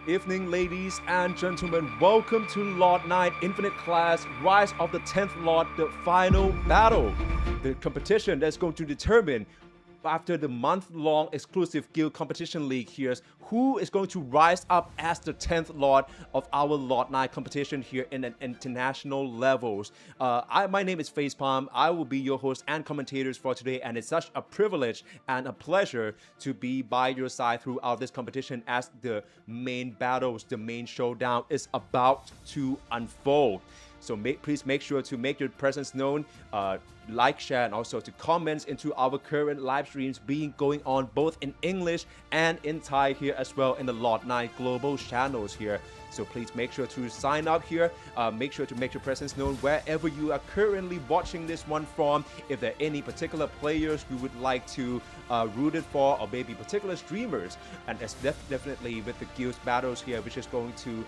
Evening, ladies and gentlemen. Welcome to LORDNINE Infinite Class Rise of the 10th Lord, the final battle. The competition that's going to determine, after the month-long exclusive guild competition league here, who is going to rise up as the 10th Lord of our LORDNINE competition here in an international levels. My name is Facepalm. I will be your host and commentators for today, and it's such a privilege and a pleasure to be by your side throughout this competition as the main battles, the main showdown is about to unfold. So please make sure to make your presence known, like, share, and also to comment into our current live streams going on both in English and in Thai here as well in the LORDNINE global channels here. So please make sure to sign up here. Make sure to make your presence known wherever you are currently watching this one from. If there are any particular players you would like to root it for, or maybe particular streamers, and it's definitely with the guilds battles here, which is going to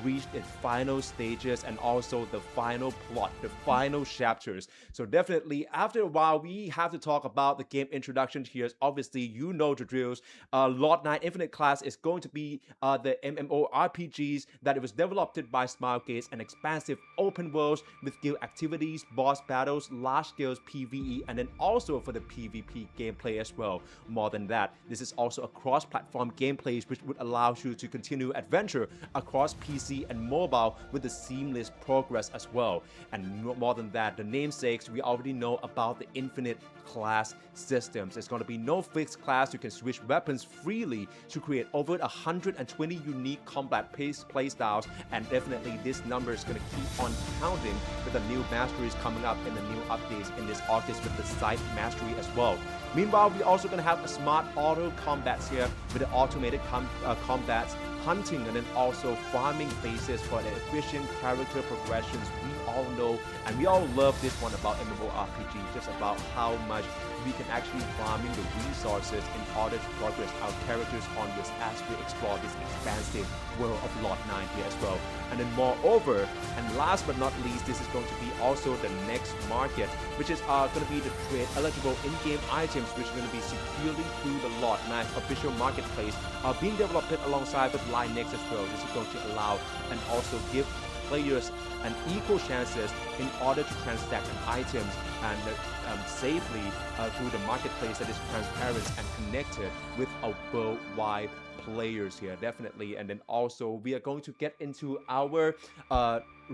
reach its final stages and also the final plot, the final chapters. So definitely after a while we have to talk about the game introduction here. Obviously you know the drills. LORDNINE Infinite Class is going to be the MMORPGs that it was developed by Smilegates, and expansive open worlds with guild activities, boss battles, large scale PvE, and then also for the PvP gameplay as well. More than that, this is also a cross-platform gameplay which would allow you to continue adventure across PC and mobile with the seamless progress as well. And more than that, the namesakes, we already know about the infinite class systems. There's going to be no fixed class. You can switch weapons freely to create over 120 unique combat play styles, and definitely this number is going to keep on counting with the new masteries coming up in the new updates in this August with the Scythe mastery as well. Meanwhile, we're also going to have a smart auto combats here with the automated combats, hunting, and then also farming phases for the efficient character progressions. We all know and we all love this one about MMORPG, just about how much we can actually farming the resources in order to progress our characters onwards as we explore this expansive world of LORDNINE here as well. And then moreover, and last but not least, this is going to be also the next market, which is going to be the trade eligible in-game items, which are going to be securely through the LORDNINE official marketplace, being developed alongside with Linux as well. This is going to allow and also give players an equal chances in order to transact items and safely through the marketplace that is transparent and connected with a worldwide players here, definitely. And then also we are going to get into our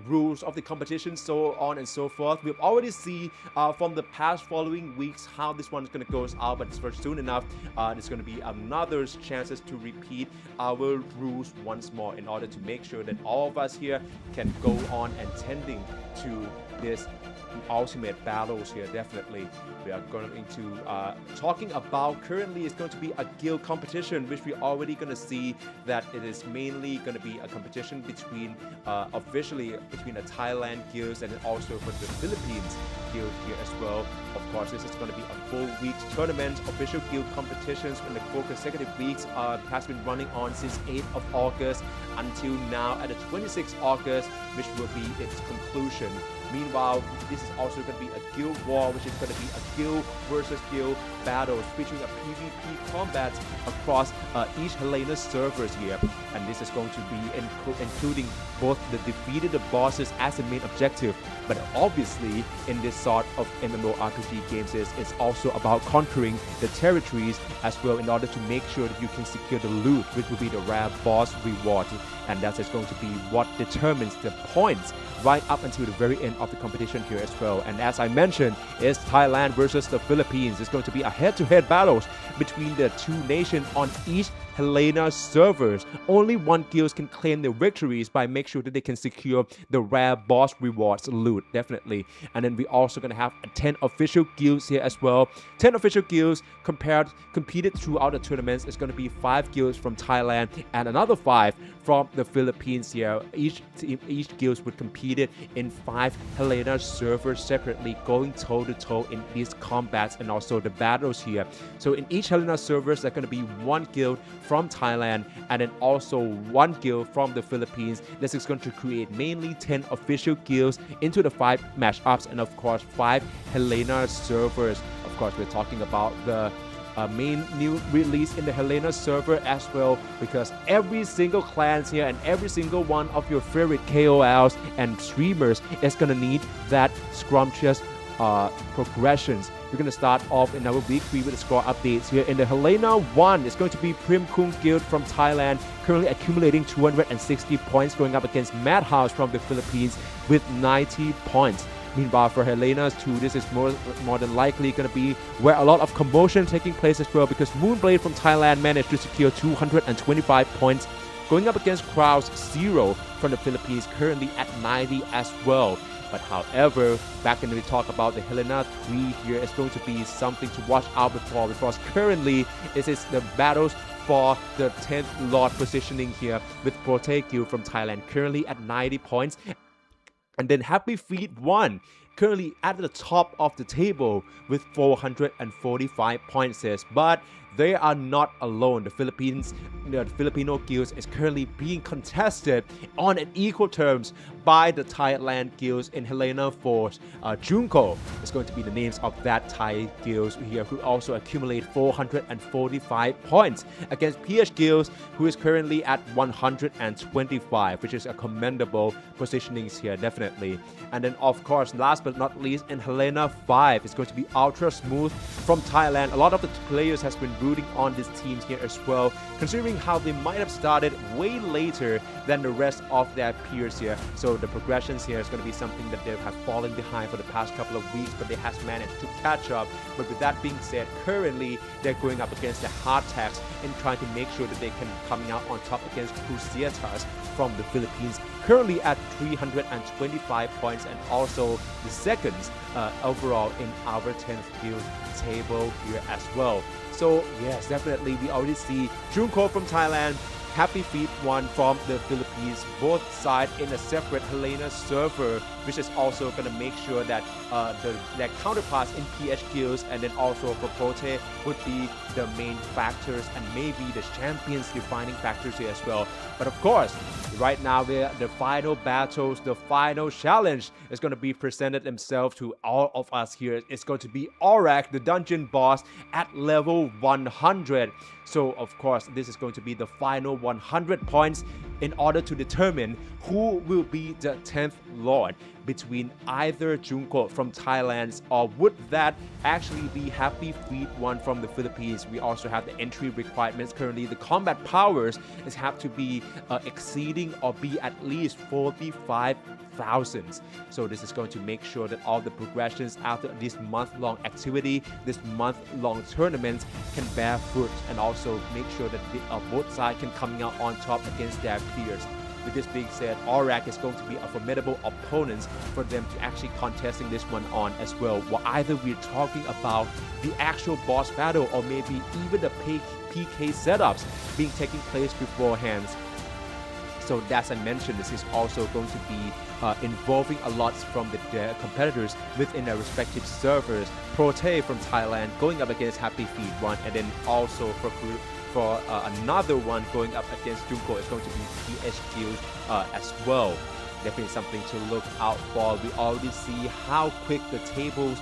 rules of the competition, so on and so forth. We've already seen from the past following weeks how this one is going to go out, but for soon enough there's going to be another chances to repeat our rules once more in order to make sure that all of us here can go on and tending to this ultimate battles here. Definitely we are going to talking about currently is going to be a guild competition, which we already going to see that it is mainly going to be a competition between officially between the Thailand guilds and then also for the Philippines guild here as well. Of course, this is going to be a full week tournament. Official guild competitions in the 4 consecutive weeks has been running on since 8th of August until now at the 26th August, which will be its conclusion. Meanwhile, this is also going to be a guild war, which is going to be a guild versus guild battles featuring a PvP combat across each HELENA servers here. And this is going to be including both the defeated the bosses as the main objective, but obviously in this sort of MMORPG games it's also about conquering the territories as well in order to make sure that you can secure the loot, which will be the rare boss reward. And that is going to be what determines the points right up until the very end of the competition here as well. And as I mentioned, it's Thailand versus the Philippines. It's going to be a head-to-head battles between the two nations on each HELENA servers. Only one guild can claim the victories by make sure that they can secure the rare boss rewards loot, definitely. And then we also going to have 10 official guilds here as well. 10 official guilds competed throughout the tournaments. It's going to be 5 guilds from Thailand and another 5 from the Philippines here. Each guild would compete in 5 HELENA servers separately, going toe-to-toe in these combats and also the battles here. So in each HELENA servers, there's going to be 1 guild from Thailand and then also 1 guild from the Philippines. This is going to create mainly 10 official guilds into the 5 matchups and of course 5 HELENA servers. Of course, we're talking about the main new release in the HELENA server as well, because every single clans here and every single one of your favorite KOLs and streamers is gonna need that scrumptious progressions. We're going to start off in our week 3 with the score updates here. In the HELENA 1, it's going to be Prim Kung Guild from Thailand, currently accumulating 260 points, going up against Madhouse from the Philippines with 90 points. Meanwhile, for HELENA 2, this is more than likely going to be where a lot of commotion taking place as well, because Moonblade from Thailand managed to secure 225 points, going up against Kraus 0 from the Philippines, currently at 90 as well. But however, back when we talk about the HELENA 3 here, it's going to be something to watch out for, because currently it is the battles for the 10th Lord positioning here, with Prote Guild from Thailand currently at 90 points. And then Happy Feet 1 currently at the top of the table with 445 points. But they are not alone. The Filipino guilds is currently being contested on an equal terms by the Thailand guilds in HELENA 4. Junko is going to be the names of that Thai guilds here, who also accumulate 445 points against PH guilds, who is currently at 125, which is a commendable positionings here, definitely. And then of course, last but not least, in HELENA 5, it's going to be Ultra Smooth from Thailand. A lot of the players has been rooting on these teams here as well, considering how they might have started way later than the rest of their peers here. So the progressions here is going to be something that they have fallen behind for the past couple of weeks, but they has managed to catch up. But with that being said, currently they're going up against the Hardtax and trying to make sure that they can coming out on top against Cruciatas from the Philippines, currently at 325 points, and also the seconds overall in our 10th guild table here as well. So yes, definitely we already see Junko from Thailand, Happy Feet 1 from the Philippines, both sides in a separate HELENA server, which is also going to make sure that their counterparts in PH guilds and then also for Prote would be the main factors and maybe the champions defining factors here as well. But of course, right now the final battles, the final challenge is going to be presented themselves to all of us here. It's going to be AURAQ, the dungeon boss, at level 100. So of course, this is going to be the final 100 points in order to determine who will be the 10th Lord between either Junko from Thailand, or would that actually be Happy Feet 1 from the Philippines. We also have the entry requirements. Currently, the combat powers have to be exceeding or be at least 45,000. So this is going to make sure that all the progressions after this month-long activity, this month-long tournament, can bear fruit, and also make sure that both sides can coming out on top against their peers. With this being said, AURAQ is going to be a formidable opponent for them to actually contesting this one on as well. Well, either we're talking about the actual boss battle, or maybe even the PK setups being taking place beforehand. So as I mentioned, this is also going to be involving a lot from the competitors within their respective servers. Prote from Thailand going up against Happy Feet 1, and then also for another one going up against Junko is going to be PH Guild as well. Definitely something to look out for. We already see how quick the tables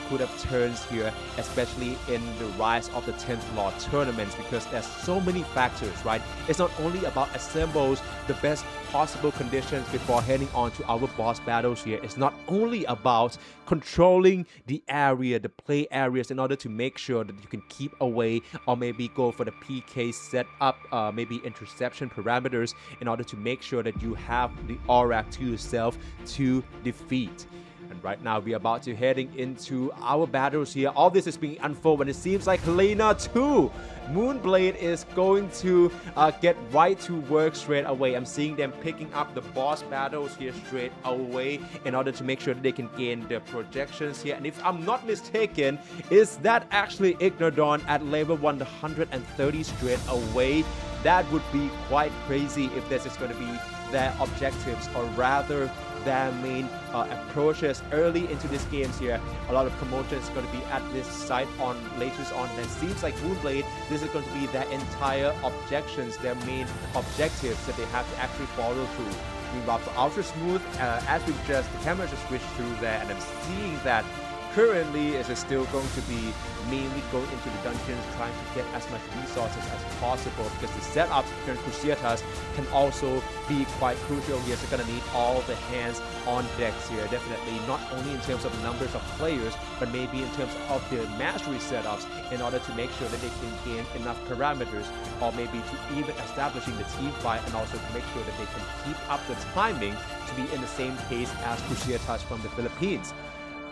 could have turned here, especially in the rise of the 10th Lord tournaments, because there's so many factors, right? It's not only about assembles the best possible conditions before heading on to our boss battles here. It's not only about controlling the area, the play areas, in order to make sure that you can keep away or maybe go for the PK setup, maybe interception parameters, in order to make sure that you have the AURAQ to yourself to defeat. And right now we're about to heading into our battles here. All this is being unfolded, and it seems like HELENA 2, Moonblade is going to get right to work straight away. I'm seeing them picking up the boss battles here straight away in order to make sure that they can gain the projections here. And if I'm not mistaken, is that actually Ignodon at level 130 straight away? That would be quite crazy if this is going to be their objectives, or rather their main approaches early into these games here. A lot of commotion is going to be at this site on later on, and it seems like Moonblade, this is going to be their entire objections, their main objectives that they have to actually follow through. Meanwhile, for Ultra Smooth, as the camera just switched through there, and I'm seeing that currently is still going to be mainly going into the dungeons, trying to get as much resources as possible, because the setups here in Cruciatas can also be quite crucial here. So gonna need all the hands on decks here, definitely, not only in terms of numbers of players, but maybe in terms of their mastery setups, in order to make sure that they can gain enough parameters, or maybe to even establishing the team fight, and also to make sure that they can keep up the timing to be in the same pace as Cruciatas from the Philippines.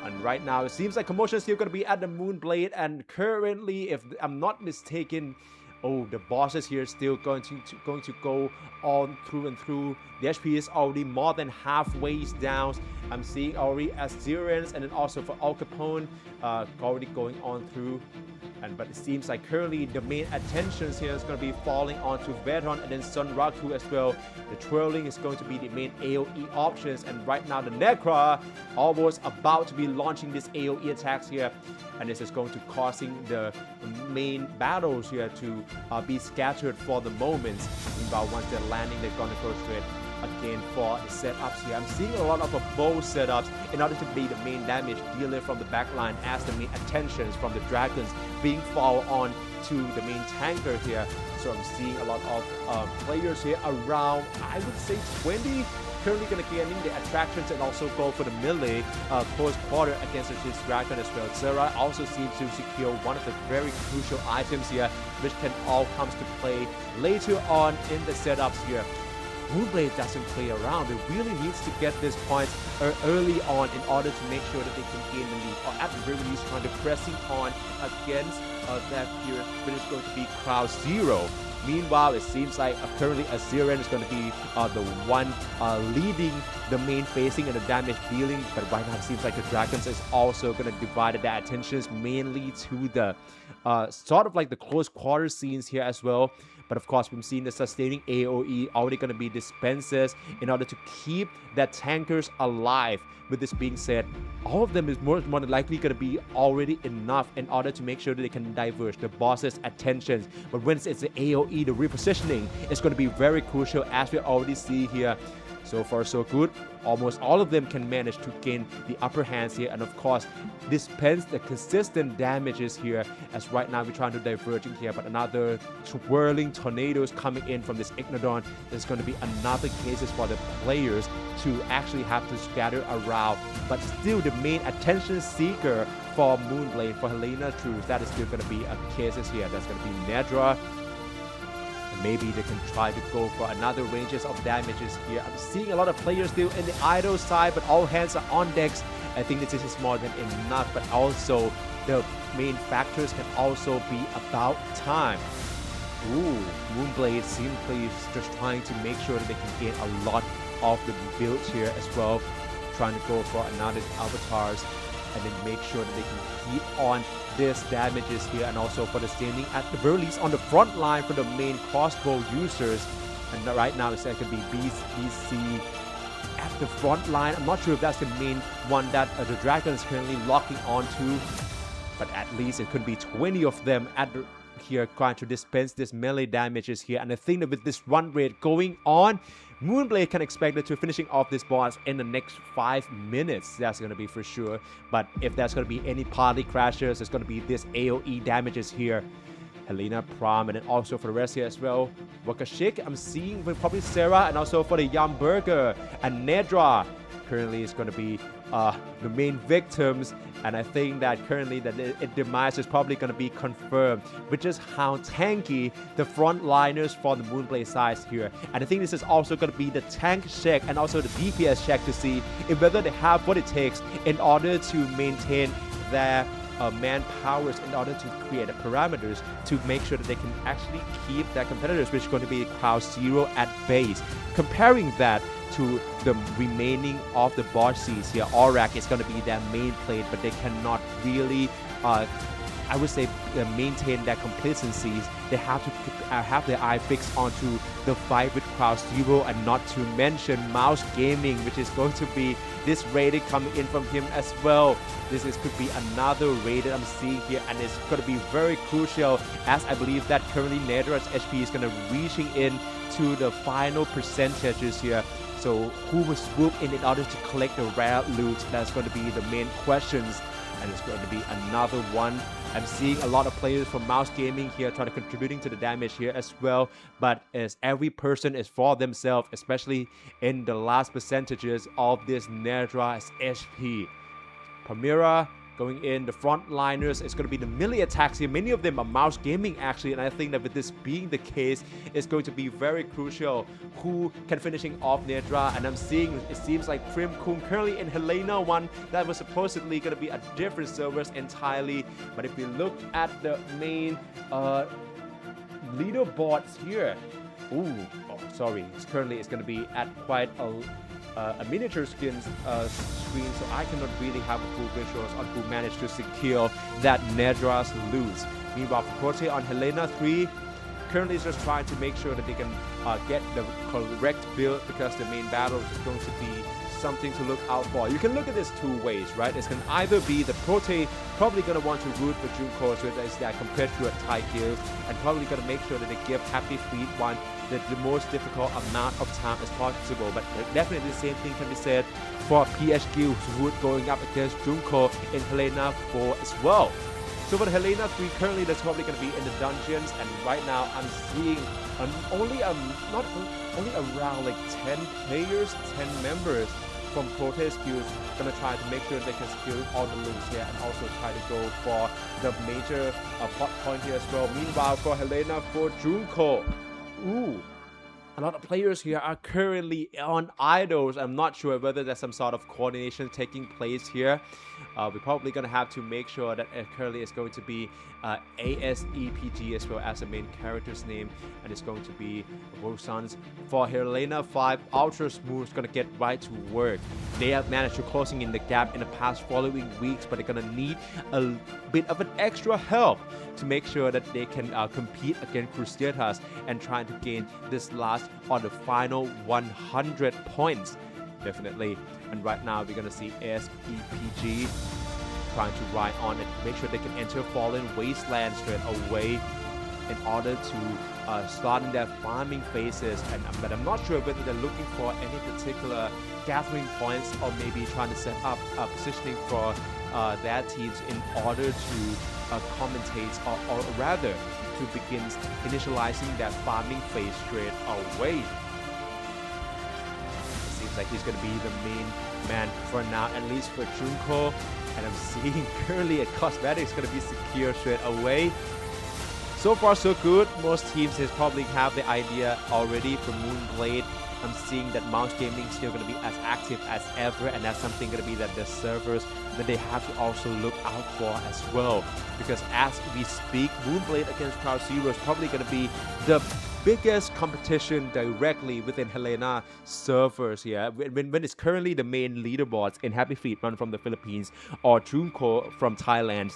And right now, it seems like commotion is still going to be at the Moonblade, and currently, if I'm not mistaken, the bosses here still going to go on through and through. The HP is already more than halfway down. I'm seeing already Azerians, and then also for Al Capone, already going on through. But it seems like currently the main attentions here is going to be falling onto Vedron and then Sun Raku as well. The twirling is going to be the main AoE options, and right now the Necra almost about to be launching this AoE attacks here, and this is going to causing the main battles here to be scattered for the moment. Meanwhile, once they're landing, they're going to go straight again for the setups here. I'm seeing a lot of bow setups in order to be the main damage dealer from the backline, as the main attentions from the dragons being fall on to the main tanker here. So I'm seeing a lot of players here around, I would say 20, currently going to gaining the attractions and also go for the melee close quarter against this dragon as well. Zera also seems to secure one of the very crucial items here, which can all comes to play later on in the setups here. Moonblade doesn't play around. It really needs to get this point early on in order to make sure that they can gain the lead, or at the very least trying to pressing on against that here, which is going to be Crowd Zero. Meanwhile, it seems like currently Azerian is going to be the one leading the main facing and the damage dealing, but right now it seems like the Dragons is also going to divide their attentions mainly to the sort of like the close quarter scenes here as well. But of course, we've seen the sustaining AoE already going to be dispenses in order to keep that tankers alive. With this being said, all of them is more than likely going to be already enough in order to make sure that they can diverge the boss's attentions. But when it's the AoE, the repositioning is going to be very crucial, as we already see here. So far, so good. Almost all of them can manage to gain the upper hands here, and of course, dispense the consistent damages here, as right now we're trying to diverge in here. But another swirling tornadoes coming in from this Ignodon. There's going to be another cases for the players to actually have to scatter around. But still, the main attention seeker for Moonblade, for Helena Truth, that is still going to be a cases here. That's going to be Nedra. Maybe they can try to go for another ranges of damages here. I'm seeing a lot of players still in the idle side, but all hands are on decks. I think this is more than enough, but also the main factors can also be about time. Ooh, Moonblade simply just trying to make sure that they can gain a lot of the builds here as well. Trying to go for another avatars, and then make sure that they can keep on this damages here, and also for the standing at the very least on the front line for the main crossbow users. And right now it's going to be BC at the front line. I'm not sure if that's the main one that the dragon is currently locking onto, but at least it could be 20 of them at the here trying to dispense this melee damages here. And I think that with this run rate going on, Moonblade can expect it to finishing off this boss in the next 5 minutes. That's going to be for sure. But if there's going to be any party crashes, there's going to be this AoE damages here. Helena, Prom, and then also for the rest here as well. Wakashik, I'm seeing with probably Sarah, and also for the Yamburger and Nedra. Currently is going to be the main victims, and I think that currently that its demise is probably going to be confirmed, which is how tanky the frontliners for the Moonblade side here. And I think this is also going to be the tank check and also the DPS check to see if whether they have what it takes in order to maintain their manpowers, in order to create the parameters to make sure that they can actually keep their competitors, which is going to be Crowd Zero at base. Comparing that to the remaining of the boss seeds here, AURAQ is going to be their main plate, but they cannot really I would say maintain their complacencies. They have to have their eye fixed onto the fight with Crowd Zero, and not to mention Mouse Gaming, which is going to be this rated coming in from him as well. This could be another rated I'm seeing here, and it's going to be very crucial, as I believe that currently Nedra's HP is going to reaching in to the final percentages here. So who will swoop in order to collect the rare loot? That's going to be the main questions and it's going to be another one. I'm seeing a lot of players from Mouse Gaming here trying to contributing to the damage here as well, but as every person is for themselves, especially in the last percentages of this Nedra's HP. Pamira going in, the frontliners, it's going to be the melee attacks here. Many of them are Mouse Gaming actually, and I think that with this being the case, it's going to be very crucial who can finishing off Nedra. And I'm seeing, it seems like Prim Kung currently in HELENA one that was supposedly going to be a different servers entirely. But if we look at the main leaderboards here, sorry, it's going to be at quite a miniature skins screen, so I cannot really have a full visuals on who managed to secure that Nedra's loot. Meanwhile, for Prote on HELENA 3, currently is just trying to make sure that they can get the correct build, because the main battle is going to be something to look out for. You can look at this two ways, right? It's can either be the Prote probably going to want to root for Junko, so that is that compared to a Thai guild, and probably going to make sure that they give Happy Feet one the most difficult amount of time as possible. But definitely the same thing can be said for PH guilds who going up against Junko in HELENA 4 as well. So for the HELENA 3, currently that's probably going to be in the dungeons, and right now I'm seeing only around like 10 players, 10 members from Protest guilds gonna try to make sure they can secure all the loots here, and also try to go for the major plot point here as well. Meanwhile, for HELENA 4 Junko, a lot of players here are currently on idols. I'm not sure whether there's some sort of coordination taking place here. We're probably going to have to make sure that currently it's going to be ASEPG as well as the main character's name, and it's going to be Rosans. For HELENA 5, Ultra Smooth is going to get right to work. They have managed to closing in the gap in the past following weeks, but they're going to need a bit of an extra help to make sure that they can compete against Crusaders and trying to gain this last on the final 100 points. Definitely. And right now we're going to see SEPG trying to ride on and make sure they can enter Fallen Wasteland straight away in order to start in their farming phases. But I'm not sure whether they're looking for any particular gathering points, or maybe trying to set up positioning for their teams in order to commentate, or rather to begin initializing their farming phase straight away. It seems like he's going to be the main man for now, at least for Junko. And I'm seeing currently a cosmetic is going to be secure straight away. So far so good. Most teams has probably have the idea already for Moonblade. I'm seeing that Mouse Gaming is still going to be as active as ever, and that's something going to be that the servers that they have to also look out for as well. Because as we speak, Moonblade against Crowd Zero is probably going to be the biggest competition directly within HELENA servers here. When it's currently the main leaderboards in Happy Feet run from the Philippines or Junko from Thailand,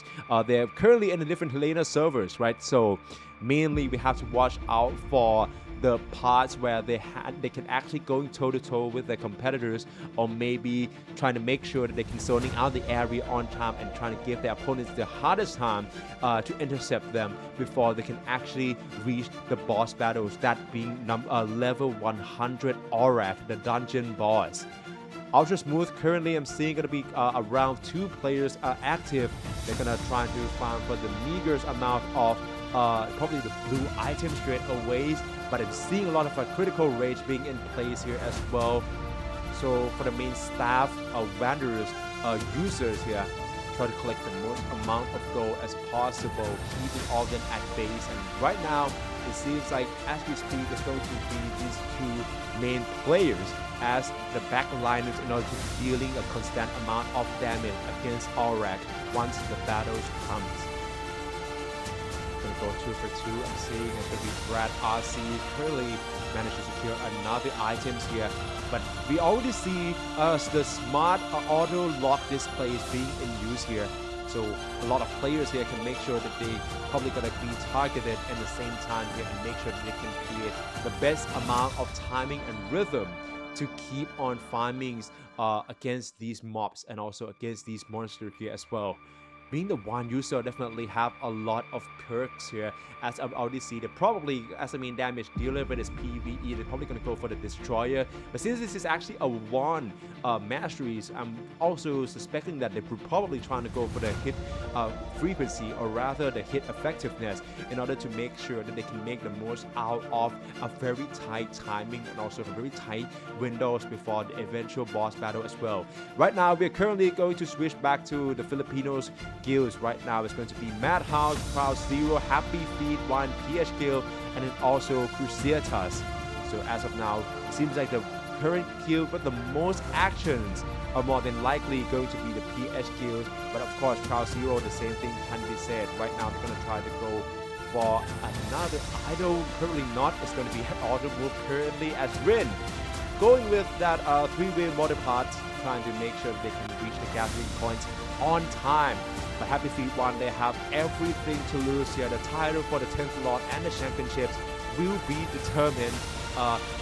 they're currently in the different HELENA servers, right? So mainly we have to watch out for the parts where they can actually go toe-to-toe with their competitors, or maybe trying to make sure that they can zoning out the area on time and trying to give their opponents the hardest time to intercept them before they can actually reach the boss battles, that being level 100 AURAQ, the dungeon boss. Ultra Smooth, currently I'm seeing going to be around 2 players active. They're going to try to farm for the meager amount of probably the blue items straight away, but I'm seeing a lot of critical rage being in place here as well. So for the main staff, wanderers, users here, try to collect the most amount of gold as possible, keeping all of them at base. And right now, it seems like as we speak, it's going to be these 2 main players as the backliners in order to dealing a constant amount of damage against AURAQ once the battles comes. Gonna go 2 for 2. I'm seeing it's gonna be Brad RC currently managed to secure another items here, but we already see the smart auto lock displays being in use here. So a lot of players here can make sure that they probably gonna be targeted at the same time here, and make sure that they can create the best amount of timing and rhythm to keep on farming against these mobs and also against these monsters here as well. being the one user, definitely have a lot of perks here. As I've already seen, they probably, as a main damage dealer with this PvE, they're probably going to go for the Destroyer. But since this is actually a one masteries, I'm also suspecting that they're probably trying to go for the hit frequency, or rather the hit effectiveness, in order to make sure that they can make the most out of a very tight timing and also a very tight windows before the eventual boss battle as well. Right now, we're currently going to switch back to the Filipinos guilds. Right now, it's going to be Madhouse, Crowd Zero, Happy Feet 1, PH Guild, and then also Cruciatus. So as of now, it seems like the current guild with the most actions are more than likely going to be the PH Guild. But of course, Crowd Zero, the same thing can be said. Right now, they're going to try to go for another idol. Currently not. It's going to be auto move currently as Rin. Going with that 3-way motor parts, trying to make sure they can reach the gathering points on time. But Happy Feet 1, they have everything to lose here. The title for the 10th Lord and the championships will be determined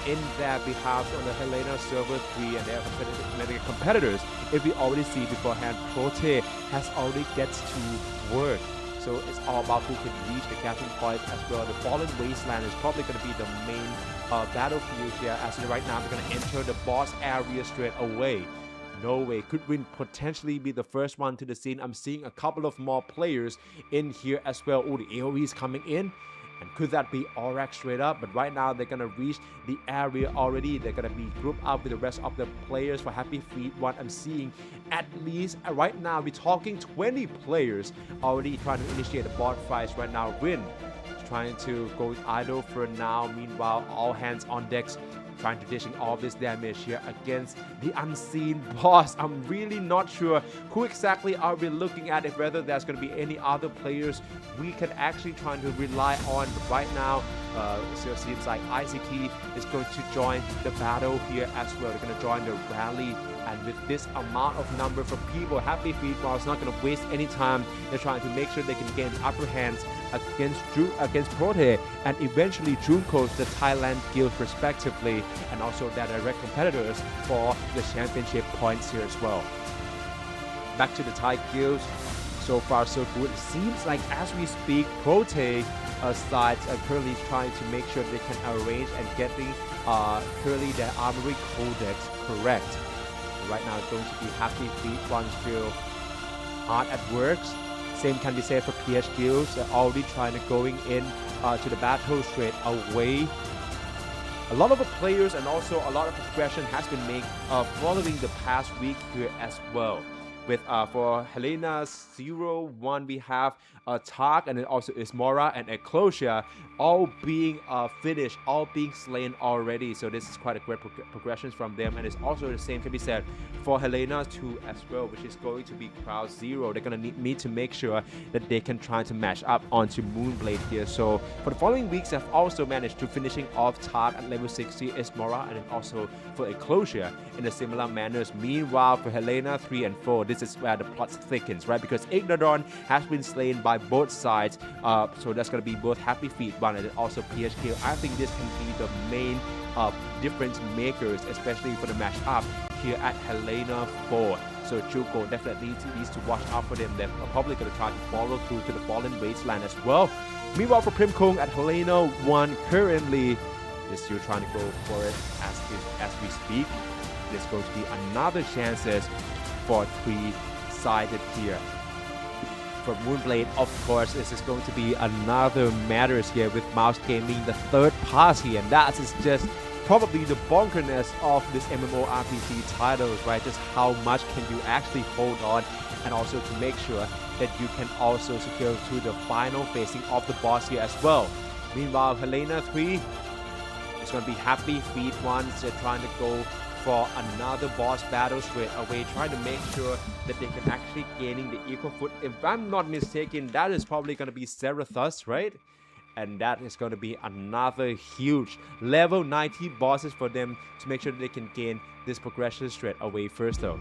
in their behalf on the HELENA server 3 and their competitors. If we already see beforehand, Prote has already gets to work. So it's all about who can reach the gathering point as well. The Fallen Wasteland is probably going to be the main battlefield here, as right now we're going to enter the boss area straight away. No way. Could Rin potentially be the first one to the scene? I'm seeing a couple of more players in here as well. Oh, the AoE is coming in. And could that be AURAQ straight up? But right now, they're going to reach the area already. They're going to be grouped up with the rest of the players for Happy Feet 1. I'm seeing at least, right now, we're talking 20 players already trying to initiate the boss fights right now. Rin trying to go idle for now. Meanwhile, all hands on decks, trying to dishing all this damage here against the unseen boss. I'm really not sure who exactly are we looking at, if whether there's going to be any other players we can actually try to rely on. But right now, it seems like ICT is going to join the battle here as well. They're going to join the rally. And with this amount of number for people, Happy Feet is not going to waste any time. They're trying to make sure they can gain the upper hands against Prote and eventually Junkos, the Thailand guild respectively, and also their direct competitors for the championship points here as well. Back to the Thai guilds. So far so good. It seems like as we speak, Prote sides are currently trying to make sure they can arrange and getting currently their armory codex correct. Right now it's going to be Happy Feet 1 still hard at work. Same can be said for PH guilds. They're already trying to going in to the battle straight away. A lot of the players and also a lot of progression has been made following the past week here as well. With for HELENA 0-1, we have Tark, and then also Ismora and Eclosia all being finished, all being slain already. So this is quite a great progression from them, and it's also the same can be said for HELENA 2 as well, which is going to be Crowd Zero. They're going to need to make sure that they can try to match up onto Moonblade here. So for the following weeks, they've also managed to finishing off Tark at level 60, Ismora, and then also for Eclosia in a similar manners. Meanwhile, for HELENA 3 and 4, this is where the plot thickens, right? Because Ignorant has been slain by both sides, so that's going to be both Happy Feet 1 and also PHK. I think this can be the main difference makers, especially for the match up here at HELENA 4. So Juko definitely needs to watch out for them. They're probably going to try to follow through to the Fallen Wasteland as well. Meanwhile, for Primkong at HELENA 1 currently is still trying to go for it as we speak. There's going to be another chances for 3-sided here. For Moonblade, of course, this is going to be another matters here with Mouse Gaming, the third party, and that is just probably the bonkerness of this MMORPG titles, right? Just how much can you actually hold on, and also to make sure that you can also secure to the final facing of the boss here as well. Meanwhile, HELENA 3 is going to be Happy Feet 1. They're trying to go for another boss battle straight away, trying to make sure that they can actually gaining the equal foot. If I'm not mistaken, that is probably going to be Zerathus, right? And that is going to be another huge level 90 bosses for them to make sure that they can gain this progression straight away first though.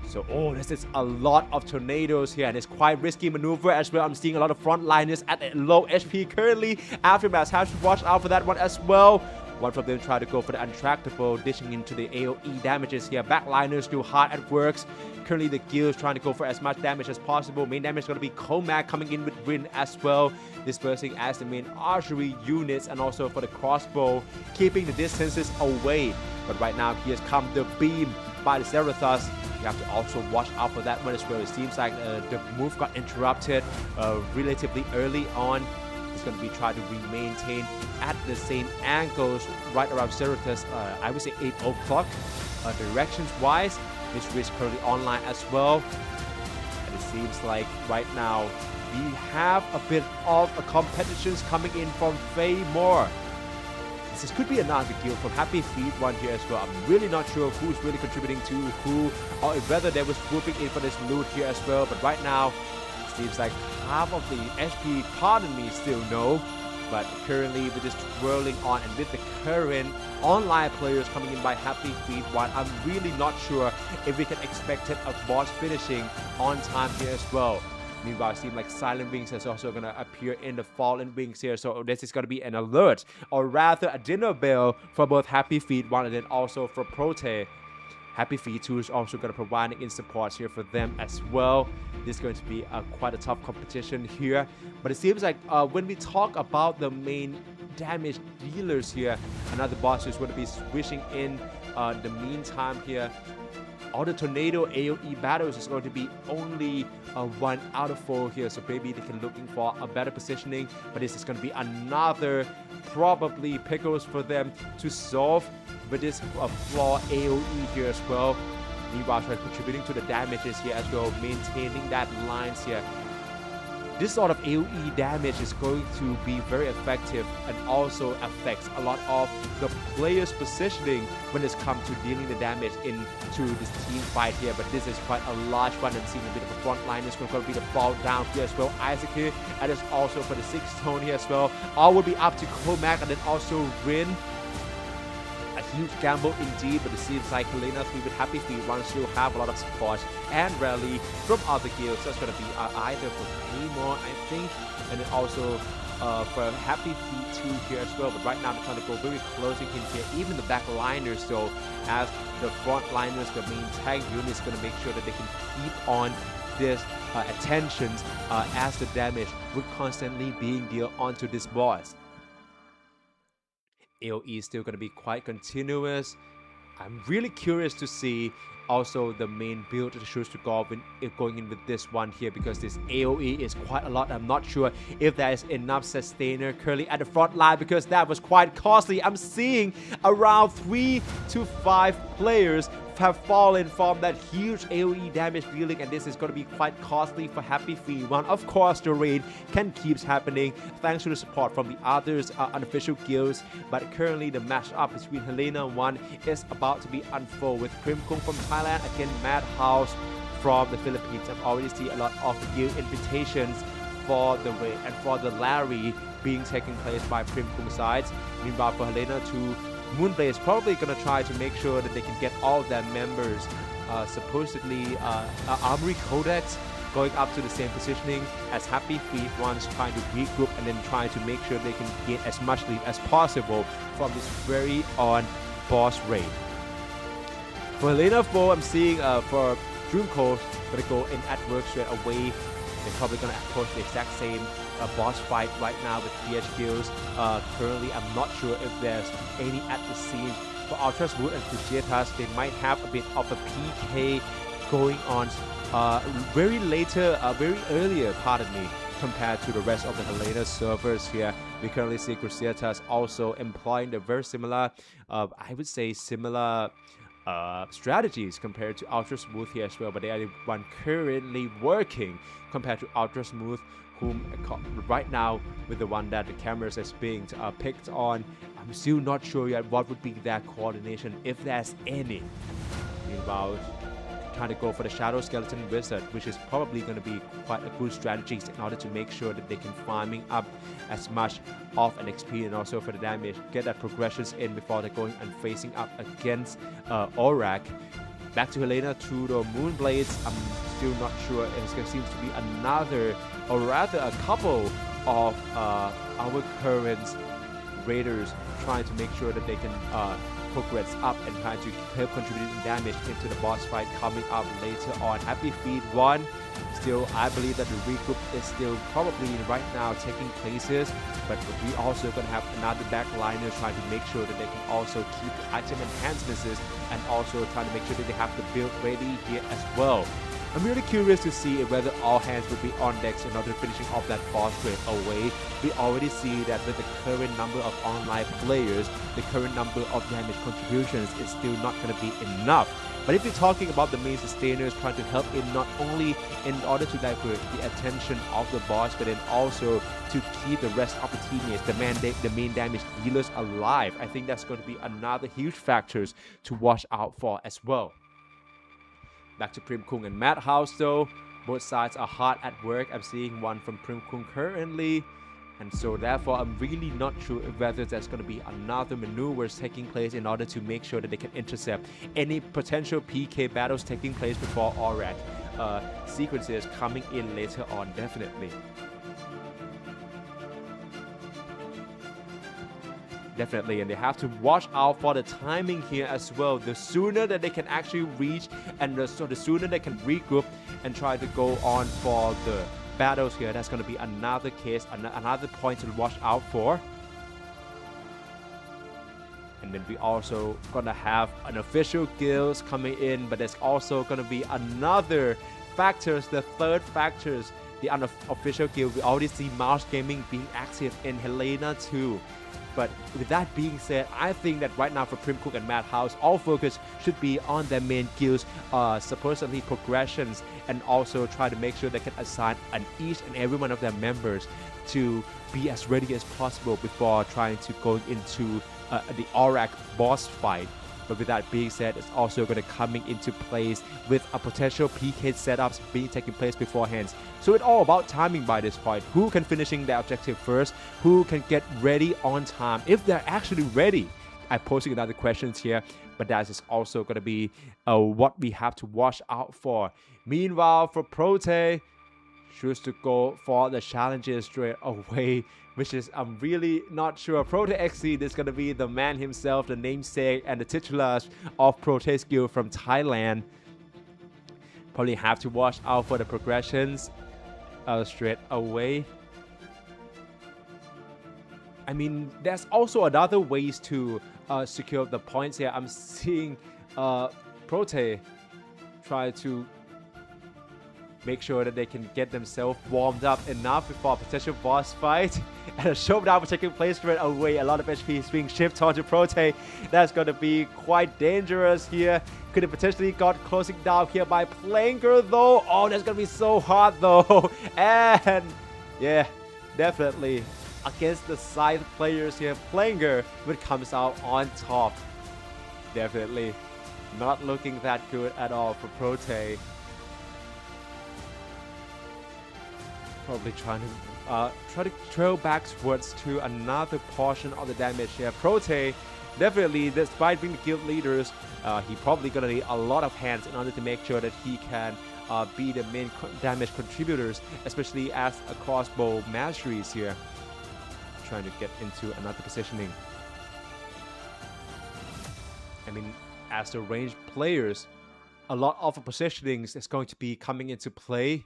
So, oh, this is a lot of tornadoes here, and it's quite risky maneuver as well. I'm seeing a lot of frontliners at a low HP currently. Aftermath has to watch out for that one as well. One from them try to go for the untractable, dishing into the AoE damages here. Backliners still hard at works. Currently the guilds trying to go for as much damage as possible. Main damage is going to be Comac coming in with Rin as well, dispersing as the main archery units, and also for the crossbow, keeping the distances away. But right now here's come the beam by the Zerathus. You have to also watch out for that one as well. It seems like the move got interrupted relatively early on. It's going to be trying to maintain at the same angles right around Zerathus. I would say 8 o'clock directions wise. Mystery is currently online as well. And it seems like right now we have a bit of competitions coming in from Faymore. This could be another guild from Happy Feet one here as well. I'm really not sure who's really contributing to who, or whether they was swooping in for this loot here as well. But right now, it seems like half of the HP, pardon me, still no. But currently with this swirling on and with the current online players coming in by Happy Feet 1, I'm really not sure if we can expect a boss finishing on time here as well. Meanwhile, it seems like Silent Wings is also going to appear in the Fallen Wings here. So this is going to be an alert, or rather a dinner bell for both Happy Feet 1 and then also for Prote. Happy Feet 2 is also going to provide in supports here for them as well. This is going to be quite a tough competition here. But it seems like when we talk about the main damage dealers here, another boss is going to be switching in the meantime here. All the tornado AoE battles is going to be only 1 out of 4 here, so maybe they can looking for a better positioning. But this is going to be another probably pickles for them to solve with this flaw AoE here as well. Meanwhile, contributing to the damages here as well, maintaining that lines here. This sort of AoE damage is going to be very effective and also affects a lot of the player's positioning when it's come to dealing the damage into this team fight here. But this is quite a large one, and seeing a bit of a front line is going to be the fall down here as well. Isaac here, and it's also for the 6th tone here as well. All will be up to Comac and then also Rin. A huge gamble indeed, but it seems like HELENA 3 with Happy Feet 1 still have a lot of support and rally from other guilds. That's going to be either for Paymore, I think, and then also for Happy Feet 2 here as well. But right now they're trying to go very closing in here, even the backliners. So as the frontliners, the main tank unit is going to make sure that they can keep on this attentions as the damage would constantly being dealt onto this boss. AoE is still going to be quite continuous. I'm really curious to see also the main build to choose to go going in with this one here, because this AoE is quite a lot. I'm not sure if there is enough sustainer currently at the front line, because that was quite costly. I'm seeing around 3 to 5 players have fallen from that huge AoE damage dealing, and this is going to be quite costly for Happy Feet 1. Of course, the raid can keep happening thanks to the support from the others unofficial guilds, but currently the matchup between HELENA 1 is about to be unfold with Primkung from Thailand against Madhouse from the Philippines. I've already seen a lot of guild invitations for the raid and for the Larry being taken place by Primkung sides. Meanwhile, for HELENA 2, Moonblade is probably going to try to make sure that they can get all of their members supposedly Armory Codex going up to the same positioning as Happy Feet 1's trying to regroup and then trying to make sure they can get as much lead as possible from this very on boss raid. For HELENA 4, I'm seeing for Dreamcoat going to go in at work straight away. They're probably going to approach the exact same boss fight right now with PH Guilds. Currently, I'm not sure if there's any at the scene. For Ultras Wood and Fujitas, they might have a bit of a PK going on very earlier, pardon me, compared to the rest of the HELENA servers here. We currently see Crusadas also employing the very similar, I would say similar strategies compared to Ultra Smooth here as well, but they are the one currently working compared to Ultra Smooth, whom right now with the one that the cameras is being picked on. I'm still not sure yet what would be their coordination, if there's any. Meanwhile, trying to go for the Shadow Skeleton Wizard, which is probably going to be quite a good strategy in order to make sure that they can farming up as much of an XP and also for the damage, get that progressions in before they're going and facing up against AURAQ. Back to HELENA to the Moonblades. I'm still not sure. It seems to be another, or rather a couple of our current raiders, trying to make sure that they can progress up and trying to help contributing damage into the boss fight coming up later on. Happy Feet 1. Still, I believe that the regroup is still probably right now taking places, but we also going to have another backliner trying to make sure that they can also keep the item enhancements and also trying to make sure that they have the build ready here as well. I'm really curious to see whether all hands will be on decks in order to finishing off that boss straight away. We already see that with the current number of online players, the current number of damage contributions is still not going to be enough. But if you're talking about the main sustainers trying to help in not only in order to divert the attention of the boss, but then also to keep the rest of the teammates, the main damage dealers alive, I think that's going to be another huge factors to watch out for as well. Back to Prim Kung and Madhouse though. Both sides are hard at work. I'm seeing one from Prim Kung currently. And so therefore, I'm really not sure whether there's going to be another maneuvers taking place in order to make sure that they can intercept any potential PK battles taking place before AURAQ sequences coming in later on, definitely. Definitely, and they have to watch out for the timing here as well. The sooner that they can actually reach, and the sooner they can regroup and try to go on for the battles here, that's going to be another case, another point to watch out for. And then we also going to have an official guilds coming in, but there's also going to be another factors, the third factors, the unofficial guild. We already see Mouse Gaming being active in HELENA too. But with that being said, I think that right now for Prim Cook and Madhouse, all focus should be on their main guilds, supposedly progressions, and also try to make sure they can assign each and every one of their members to be as ready as possible before trying to go into the AURAQ boss fight. But with that being said, it's also going to coming into place with a potential PK setups being taking place beforehand. So it's all about timing by this point. Who can finishing the objective first? Who can get ready on time? If they're actually ready. I'm posing another questions here, but that is also going to be what we have to watch out for. Meanwhile, for Prote, choose to go for the challenges straight away, which is I'm really not sure. Prote XC is going to be the man himself, the namesake and the titular of Prote skill from Thailand. Probably have to watch out for the progressions straight away. I mean, there's also another ways to secure the points here. I'm seeing Prote try to make sure that they can get themselves warmed up enough before a potential boss fight. And a showdown will taking place straight away. A lot of HP is being shifted onto Prote. That's going to be quite dangerous here. Could have potentially got closing down here by Planger though. Oh, that's going to be so hard though. And yeah, definitely against the side players here, Planger would comes out on top. Definitely not looking that good at all for Prote. Probably trying to trail backwards to another portion of the damage here. Prote, definitely, despite being the guild leaders, he probably gonna need a lot of hands in order to make sure that he can be the main damage contributors, especially as a crossbow masteries here. Trying to get into another positioning. I mean, as the ranged players, a lot of positionings is going to be coming into play.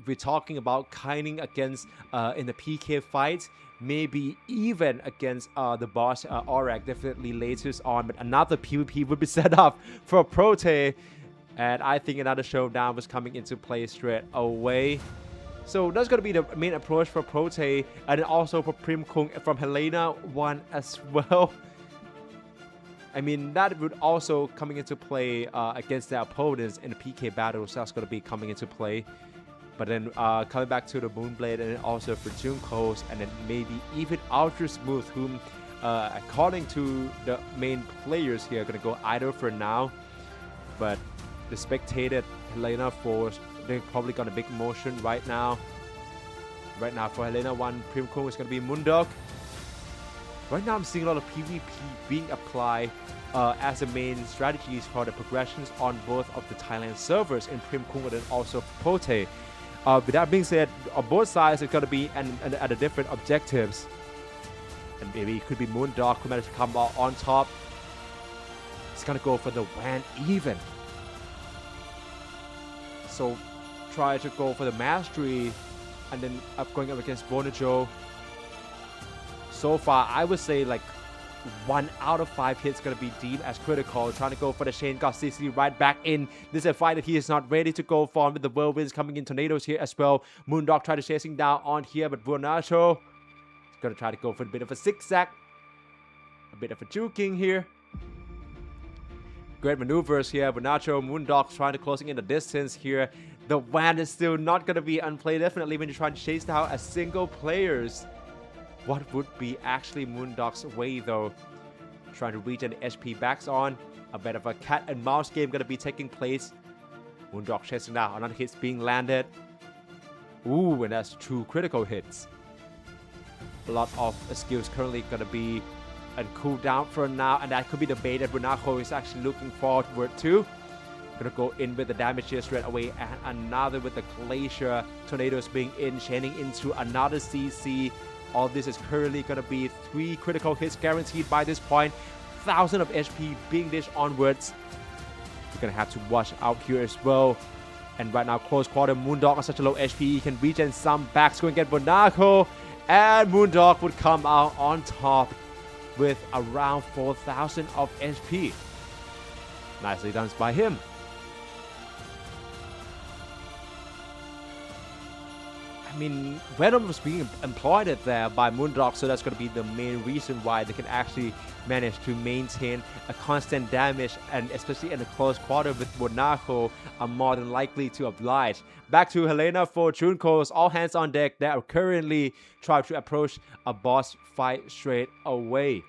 We're talking about kiting against in the PK fight, maybe even against the boss AURAQ, definitely later on, but another PvP would be set up for Prote, and I think another showdown was coming into play straight away. So that's going to be the main approach for Prote, and also for Prim Kung from HELENA 1 as well. I mean, that would also coming into play against their opponents in the PK battles. That's going to be coming into play. But then coming back to the Moonblade, and then also for KOLs, and then maybe even Ultra Smooth, whom according to the main players here are going to go idle for now. But the spectated HELENA force, they're probably got a big motion right now. Right now for HELENA 1, Prim Kung is going to be Moondog. Right now I'm seeing a lot of PvP being applied as the main strategies for the progressions on both of the Thailand servers in Prim Kung and then also for Prote. With that being said, on both sides, it's going to be at a different objectives. And maybe it could be Moondog who managed to come out on top. He's gonna go for the Van even. So try to go for the Mastery and then going up against Bonajo. So far, I would say like 1 out of 5 hits gonna be deemed as critical. Trying to go for the Shane, got CC right back in. This is a fight that he is not ready to go for with the whirlwinds coming in, tornadoes here as well. Moondog trying to chasing down on here, but Bonajo is gonna try to go for a bit of a zigzag, a bit of a juking here. Great maneuvers here. Bonajo, Moondog trying to closing in the distance here. The Van is still not gonna be unplayed. Definitely when you try to chase down a single players. What would be actually Moondog's way though? Trying to reach an HP backs on. A bit of a cat and mouse game gonna be taking place. Moondog chasing down. Another hits being landed. Ooh, and that's 2 critical hits. A lot of skills currently gonna be and cool down for now, and that could be the bait that Bonajo is actually looking forward to. Gonna go in with the damage here straight away, and another with the Glacier. Tornadoes being in, chaining into another CC. All this is currently gonna be 3 critical hits guaranteed by this point. 1,000 of HP being dished onwards. We're gonna have to watch out here as well. And right now, close quarter, Moondog on such a low HP, he can regen some backs, going to get Bonajo, and Moondog would come out on top with around 4,000 of HP. Nicely done by him. I mean, Venom was being employed there by Moondog, so that's going to be the main reason why they can actually manage to maintain a constant damage, and especially in a close quarter with Bonajo are more than likely to oblige. Back to HELENA for Junkos, all hands on deck. They are currently trying to approach a boss fight straight away.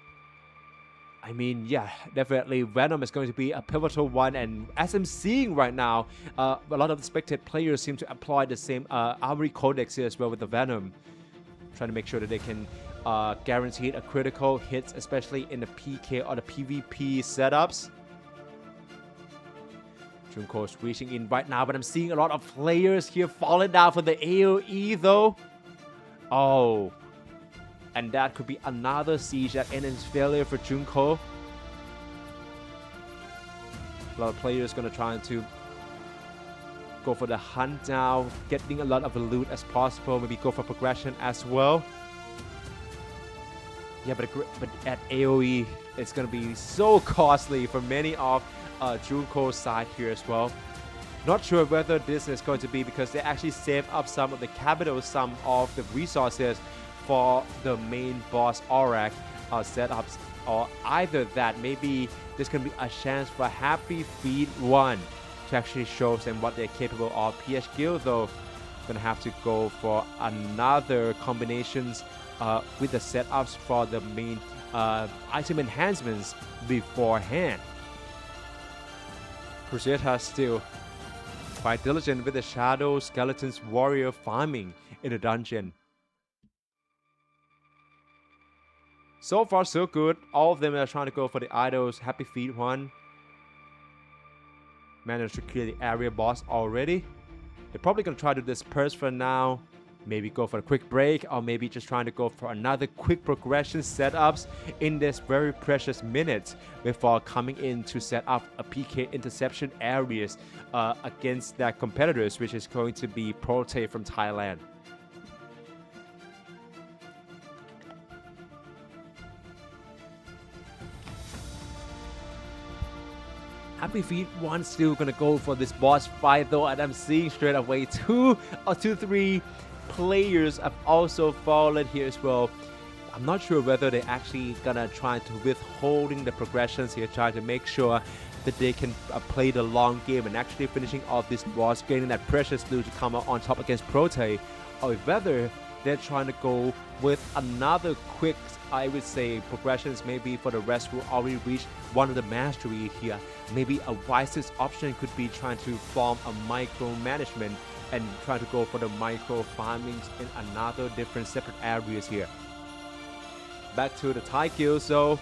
I mean, yeah, definitely Venom is going to be a pivotal one, and as I'm seeing right now, a lot of the spectated players seem to apply the same AURAQ Codex here as well with the Venom, trying to make sure that they can guarantee a critical hits, especially in the PK or the PvP setups. Junko's reaching in right now, but I'm seeing a lot of players here falling down for the AoE though. Oh. And that could be another siege that ends in failure for Junko. A lot of players going to try to go for the hunt now, getting a lot of the loot as possible, maybe go for progression as well. Yeah, but at AoE, it's going to be so costly for many of Junko's side here as well. Not sure whether this is going to be because they actually save up some of the capital sum of the resources for the main boss AURAQ setups, or either that, maybe there's gonna be a chance for Happy Feet 1 to actually show them what they're capable of. PS Guild though, gonna have to go for another combinations with the setups for the main item enhancements beforehand. Crusade still quite diligent with the Shadow Skeletons Warrior farming in the dungeon. So far, so good. All of them are trying to go for the idols. Happy Feet 1 managed to clear the area boss already. They're probably going to try to disperse for now. Maybe go for a quick break, or maybe just trying to go for another quick progression setups in this very precious minutes before coming in to set up a PK interception areas against their competitors, which is going to be Prote from Thailand. Happy Feet 1 still gonna go for this boss fight though, and I'm seeing straight away 2 or 3 players have also fallen here as well. I'm not sure whether they're actually gonna try to withholding the progressions here, trying to make sure that they can play the long game and actually finishing off this boss, getting that precious loot to come out on top against Prote, or whether they're trying to go with another quick, I would say, progressions maybe for the rest who already reached one of the mastery here. Maybe a wisest option could be trying to form a micromanagement and try to go for the micro farmings in another different separate areas here. Back to the Thai guild, so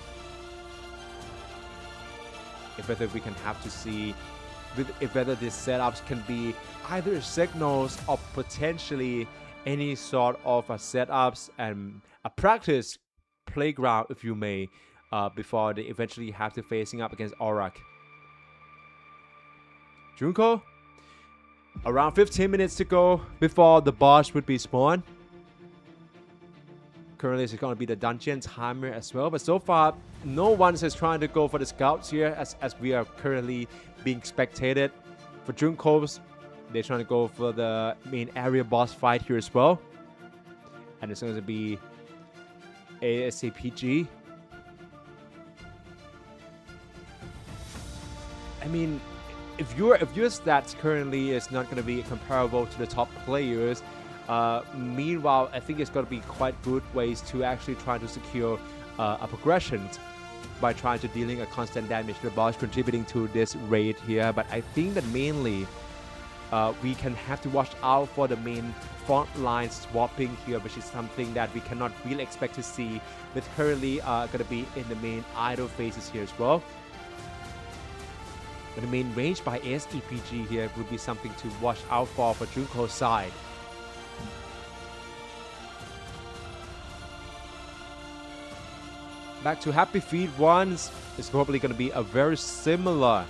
if whether we can have to see if whether these setups can be either signals or potentially any sort of setups and a practice playground, if you may, before they eventually have to facing up against AURAQ. Junko, around 15 minutes to go before the boss would be spawned. Currently, it's going to be the dungeon timer as well, but so far, no one is trying to go for the scouts here as we are currently being spectated. For Junko's, they're trying to go for the main area boss fight here as well. And it's going to be ASAPG. I mean, if your stats currently is not going to be comparable to the top players, meanwhile, I think it's going to be quite good ways to actually try to secure a progression by trying to dealing a constant damage to the boss, contributing to this raid here. But I think that mainly we can have to watch out for the main front line swapping here, which is something that we cannot really expect to see, with currently going to be in the main idle phases here as well. But the main range by ASEPG here would be something to watch out for Junko's side. Back to Happy Feet ones. It's probably going to be a very similar,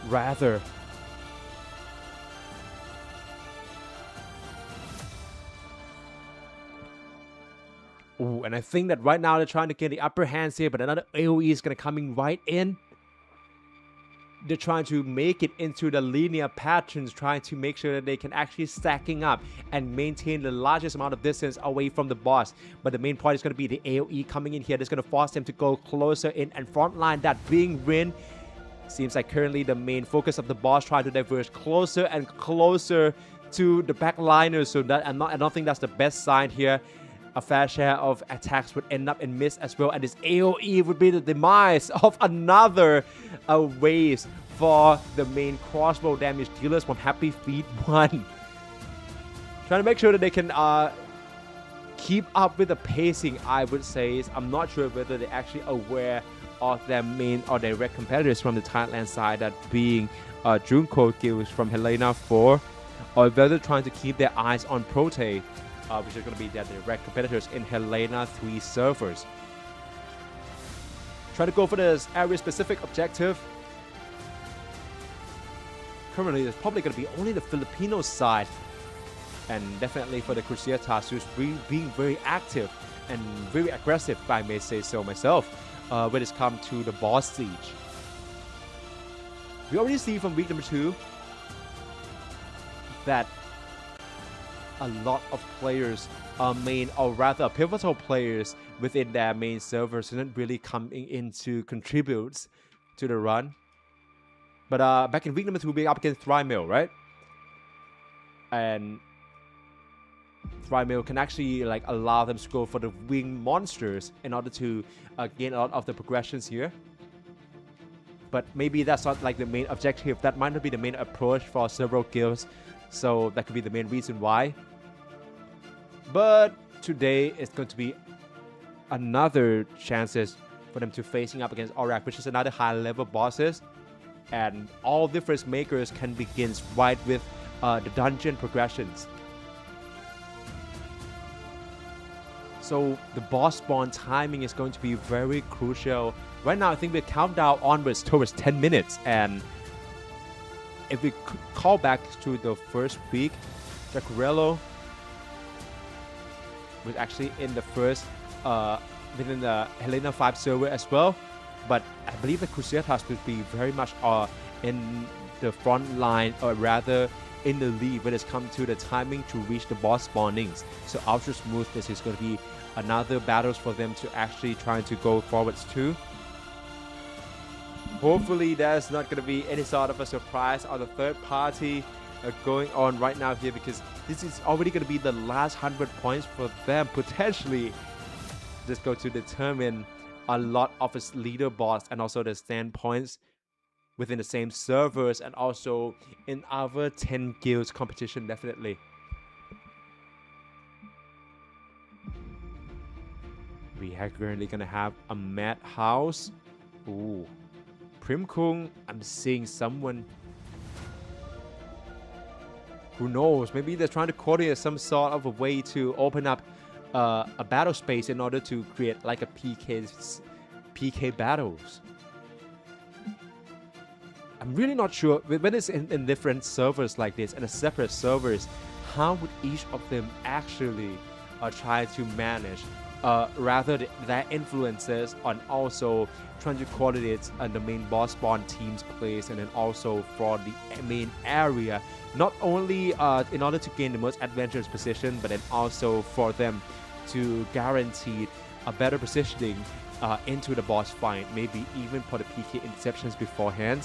rather. Ooh, and I think that right now they're trying to get the upper hands here, but another AoE is going to coming right in. They're trying to make it into the linear patterns, trying to make sure that they can actually stacking up and maintain the largest amount of distance away from the boss. But the main point is going to be the AoE coming in here. That's going to force them to go closer in and frontline that being Rin. Seems like currently the main focus of the boss trying to diverge closer and closer to the backliners. So that I don't think that's the best sign here. A fair share of attacks would end up in miss as well, and this AoE would be the demise of another wave for the main crossbow damage dealers from Happy Feet 1. Trying to make sure that they can keep up with the pacing, I would say. I'm not sure whether they're actually aware of their main or direct competitors from the Thailand side, that being Junko Guilds from HELENA 4, or whether trying to keep their eyes on Prote, which are going to be their direct competitors in HELENA 3 servers. Try to go for this area-specific objective. Currently, it's probably going to be only the Filipino side, and definitely for the Cruciatas, who's being very active and very aggressive, if I may say so myself, when it's come to the boss siege. We already see from week number 2 that a lot of players, main or rather pivotal players within their main servers, didn't really coming in to contribute to the run. But back in week number 2, being up against Thrymill, right? And Thrymill can actually like allow them to go for the winged monsters in order to gain a lot of the progressions here. But maybe that's not like the main objective. That might not be the main approach for several guilds. So that could be the main reason why. But today is going to be another chances for them to facing up against AURAQ, which is another high level bosses. And all difference makers can begin right with the dungeon progressions. So the boss spawn timing is going to be very crucial. Right now, I think we count down onwards towards 10 minutes. And if we call back to the first week, Jacurello was actually in the first, within the HELENA 5 server as well. But I believe the Cruciatas would be very much in the front line, or rather in the lead when it's come to the timing to reach the boss spawnings. So Ultra Smoothness is going to be another battles for them to actually trying to go forwards to. Hopefully there's not going to be any sort of a surprise on the third party going on right now here, because this is already going to be the last 100 points for them, potentially just go to determine a lot of its leaderboards and also the stand points within the same servers and also in other 10 guilds competition, definitely. We are currently going to have a Madhouse. Ooh. Primkung, I'm seeing someone. Who knows? Maybe they're trying to coordinate some sort of a way to open up a battle space in order to create like a PK battles. I'm really not sure when it's in different servers like this and a separate servers, how would each of them actually try to manage rather their influences on also trying to coordinate the main boss spawn team's place, and then also for the main area, not only in order to gain the most advantageous position, but then also for them to guarantee a better positioning into the boss fight, maybe even for the PK interceptions beforehand.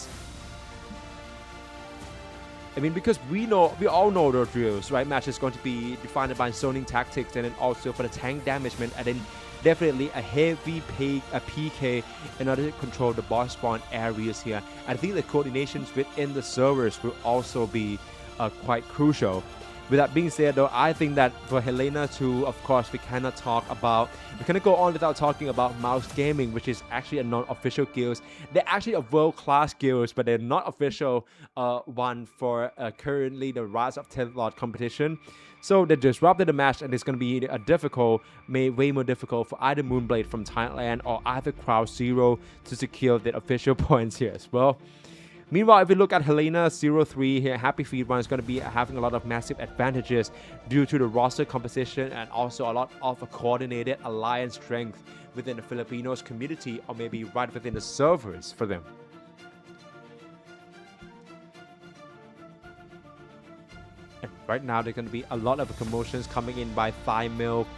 I mean, because we all know the drills, right? Match is going to be defined by zoning tactics, and then also for the tank damagement, and then definitely a heavy PK in order to control the boss spawn areas here. I think the coordinations within the servers will also be quite crucial. With that being said, though, I think that for HELENA too, of course, we cannot go on without talking about Mouse Gaming, which is actually a non-official guild. They're actually a world-class guild, but they're not official one for currently the Rise of 10th Lord competition. So they disrupted the match, and it's going to be way more difficult for either Moonblade from Thailand or either Crowd Zero to secure the official points here as well. Meanwhile, if we look at HELENA 03 here, Happy Feet 1 is going to be having a lot of massive advantages due to the roster composition and also a lot of a coordinated alliance strength within the Filipinos community, or maybe right within the servers for them. And right now, there's going to be a lot of commotions coming in by Thigh Milk.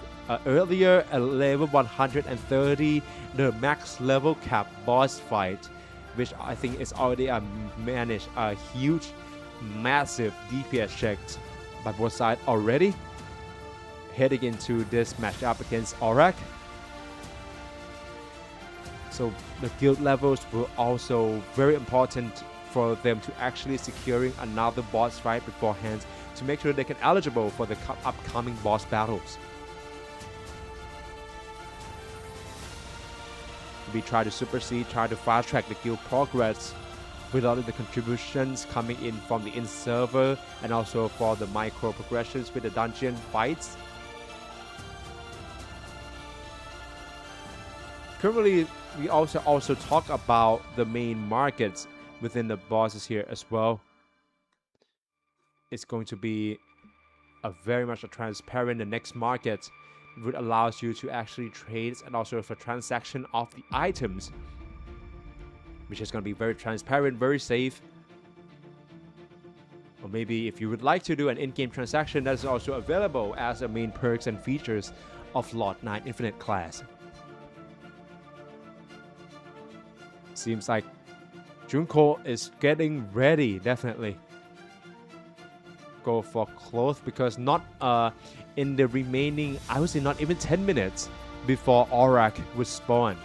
Earlier, at level 130, the max level cap boss fight, which I think is already managed a huge, massive DPS check by both sides already. Heading into this matchup against AURAQ. So the guild levels were also very important for them to actually securing another boss fight beforehand to make sure they can eligible for the upcoming boss battles. We try to supersede, try to fast track the guild progress with all of the contributions coming in from the in-server and also for the micro progressions with the dungeon fights. Currently, we also talk about the main markets within the bosses here as well. It's going to be very much a transparent. The next market would allows you to actually trade and also for transaction of the items, which is going to be very transparent, very safe. Or maybe if you would like to do an in-game transaction, that is also available as the main perks and features of LORDNINE Infinite class. Seems like Junko is getting ready, definitely. Go for close because not in the remaining, I would say not even 10 minutes before AURAQ would spawn.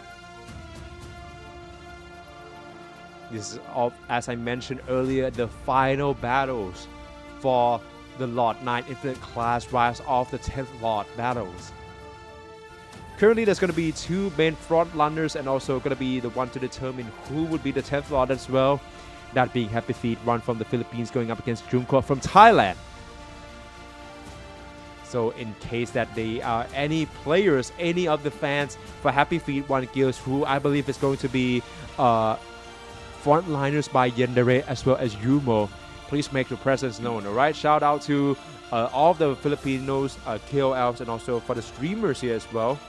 This is all, as I mentioned earlier, the final battles for the LORDNINE Infinite class Rise of the 10th Lord battles. Currently, there's going to be two main front runners and also going to be the one to determine who would be the 10th Lord as well. That being Happy Feet 1 from the Philippines going up against Junko from Thailand. So in case that they are any players, any of the fans for Happy Feet 1 guilds, who I believe is going to be frontliners by Yandere as well as Yumo, please make your presence known. Alright, shout out to all of the Filipinos, KOLs, and also for the streamers here as well.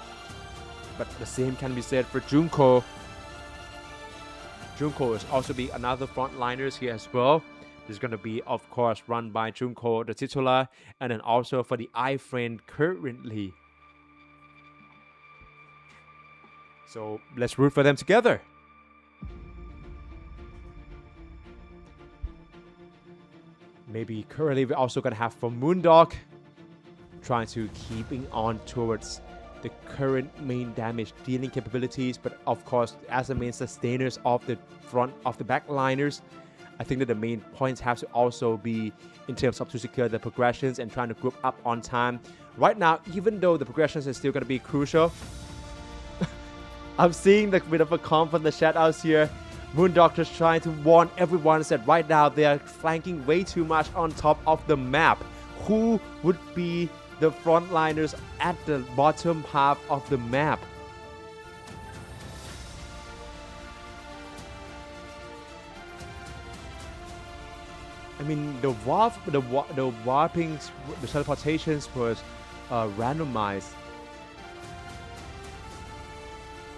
But the same can be said for Junko. Junko is also be another frontliners here as well. This is going to be, of course, run by Junko, the titular, and then also for the iFriend currently. So let's root for them together. Maybe currently we're also going to have for Moondog trying to keeping on towards the current main damage dealing capabilities, but of course as the main sustainers of the front of the backliners, I think that the main points have to also be in terms of to secure the progressions and trying to group up on time. Right now, even though the progressions are still going to be crucial, I'm seeing the bit of a calm from the shoutouts here. Moondog just trying to warn everyone that right now they are flanking way too much on top of the map. Who would be the frontliners at the bottom half of the map. I mean, the warpings, the teleportations was randomized.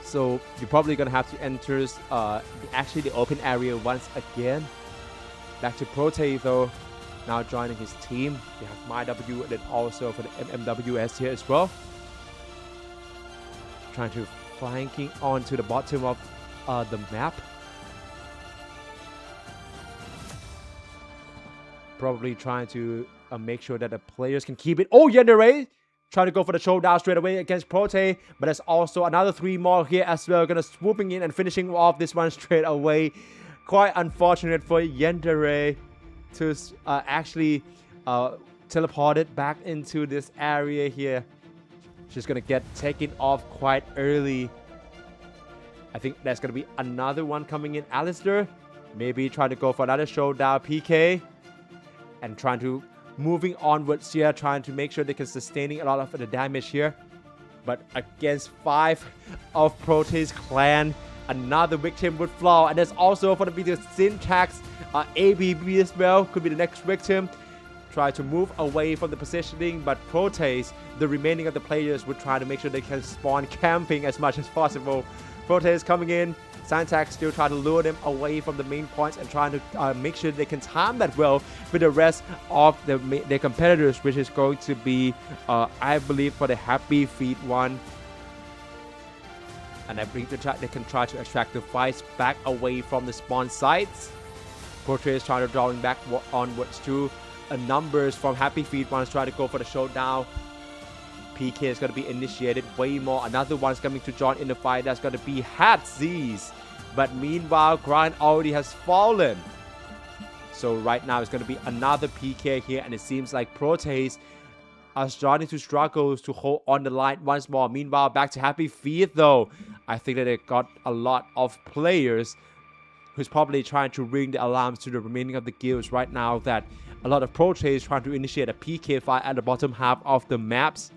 So you're probably gonna have to enter actually the open area once again. Back to Prote though, now joining his team. We have MyW and then also for the MMWS here as well. Trying to flanking onto the bottom of the map. Probably trying to make sure that the players can keep it. Oh, Yandere trying to go for the showdown straight away against Prote, but there's also another 3 more here as well. Gonna swooping in and finishing off this one straight away. Quite unfortunate for Yandere to actually teleport it back into this area here. She's gonna get taken off quite early. I think there's gonna be another one coming in. Alistair maybe trying to go for another showdown PK. And trying to moving onwards here, trying to make sure they can sustaining a lot of the damage here. But against 5 of Prote's clan, another victim would fall. And there's also going to be the Syntax ABB as well. Could be the next victim. Try to move away from the positioning, but Prote's, the remaining of the players would try to make sure they can spawn camping as much as possible. Prote's coming in. Syntax still trying to lure them away from the main points and trying to make sure they can time that well with the rest of their competitors, which is going to be, I believe, for the Happy Feet one. And I believe they can try to attract the fights back away from the spawn sites. Portrait is trying to drawing back onwards to numbers from Happy Feet one is trying to go for the showdown. PK is going to be initiated way more. Another one is coming to join in the fight. That's going to be Hatsies. But meanwhile, Grind already has fallen. So right now it's going to be another PK here. And it seems like Proteus are starting to struggle to hold on the line once more. Meanwhile, back to Happy Feet though. I think that they got a lot of players who's probably trying to ring the alarms to the remaining of the guilds right now that a lot of Proteus trying to initiate a PK fight at the bottom half of the maps.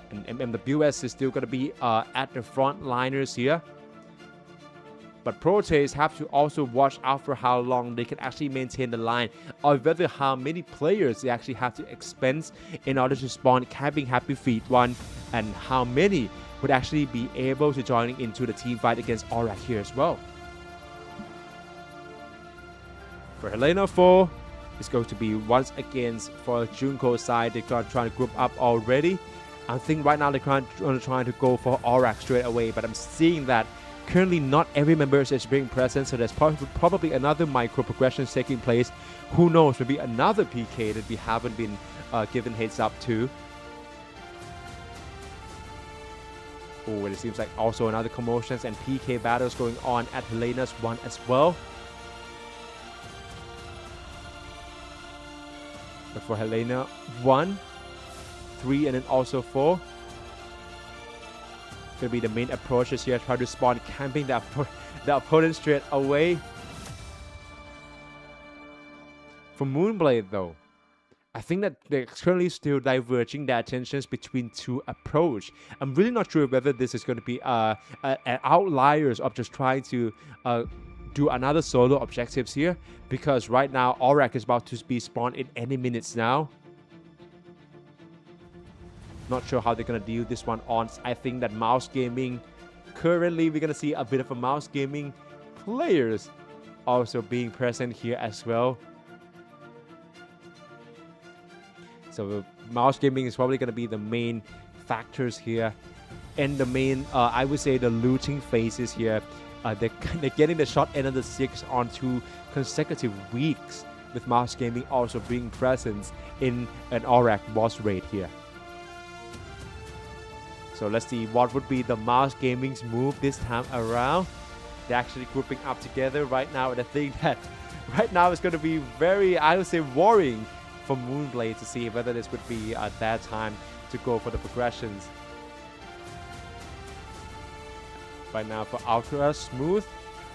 And MMWS is still going to be at the front liners here. But Proteus have to also watch out for how long they can actually maintain the line, or whether how many players they actually have to expense in order to spawn camping Happy Feet one, and how many would actually be able to join into the team fight against AURAQ here as well. For HELENA 4, it's going to be once again for Junko's side. They're trying to group up already. I think right now they're trying to go for AURAQ straight away, but I'm seeing that currently not every member is being present, so there's probably another micro progression taking place. Who knows, maybe another PK that we haven't been given heads up to. Oh, and it seems like also another commotions and PK battles going on at HELENA's one as well. But for HELENA 1, 3, and then also 4. Gonna be the main approaches here. Try to spawn camping the opponent straight away. For Moonblade though, I think that they're currently still diverging their attentions between two approach. I'm really not sure whether this is going to be an outliers of just trying to do another solo objectives here, because right now AURAQ is about to be spawned in any minutes now. Not sure how they're going to deal this one on. I think that Mouse Gaming, currently we're going to see a bit of a Mouse Gaming players also being present here as well. So Mouse Gaming is probably going to be the main factors here. And the main, I would say the looting phases here. They're getting the short end of the 6 on 2 consecutive weeks, with Mouse Gaming also being present in an AURAQ boss raid here. So let's see what would be the Mouse Gaming's move this time around. They're actually grouping up together right now, and I think that right now it's going to be very, I would say, worrying for Moonblade to see whether this would be their time to go for the progressions. Right now for Ultra Smooth,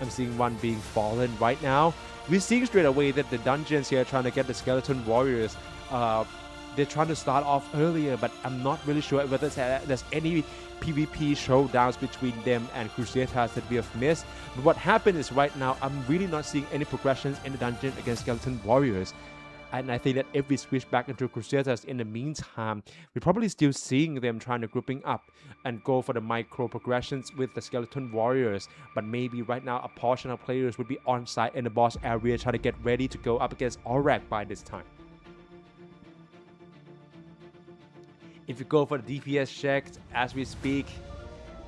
I'm seeing one being fallen right now. we're seeing straight away that the dungeons here trying to get the skeleton warriors, they're trying to start off earlier, but I'm not really sure whether there's any PvP showdowns between them and Crusaders that we have missed. But what happened is right now, I'm really not seeing any progressions in the dungeon against skeleton warriors. And I think that if we switch back into Crusaders in the meantime, we're probably still seeing them trying to grouping up and go for the micro progressions with the skeleton warriors. But maybe right now a portion of players would be on site in the boss area trying to get ready to go up against AURAQ by this time. If you go for the DPS checks as we speak,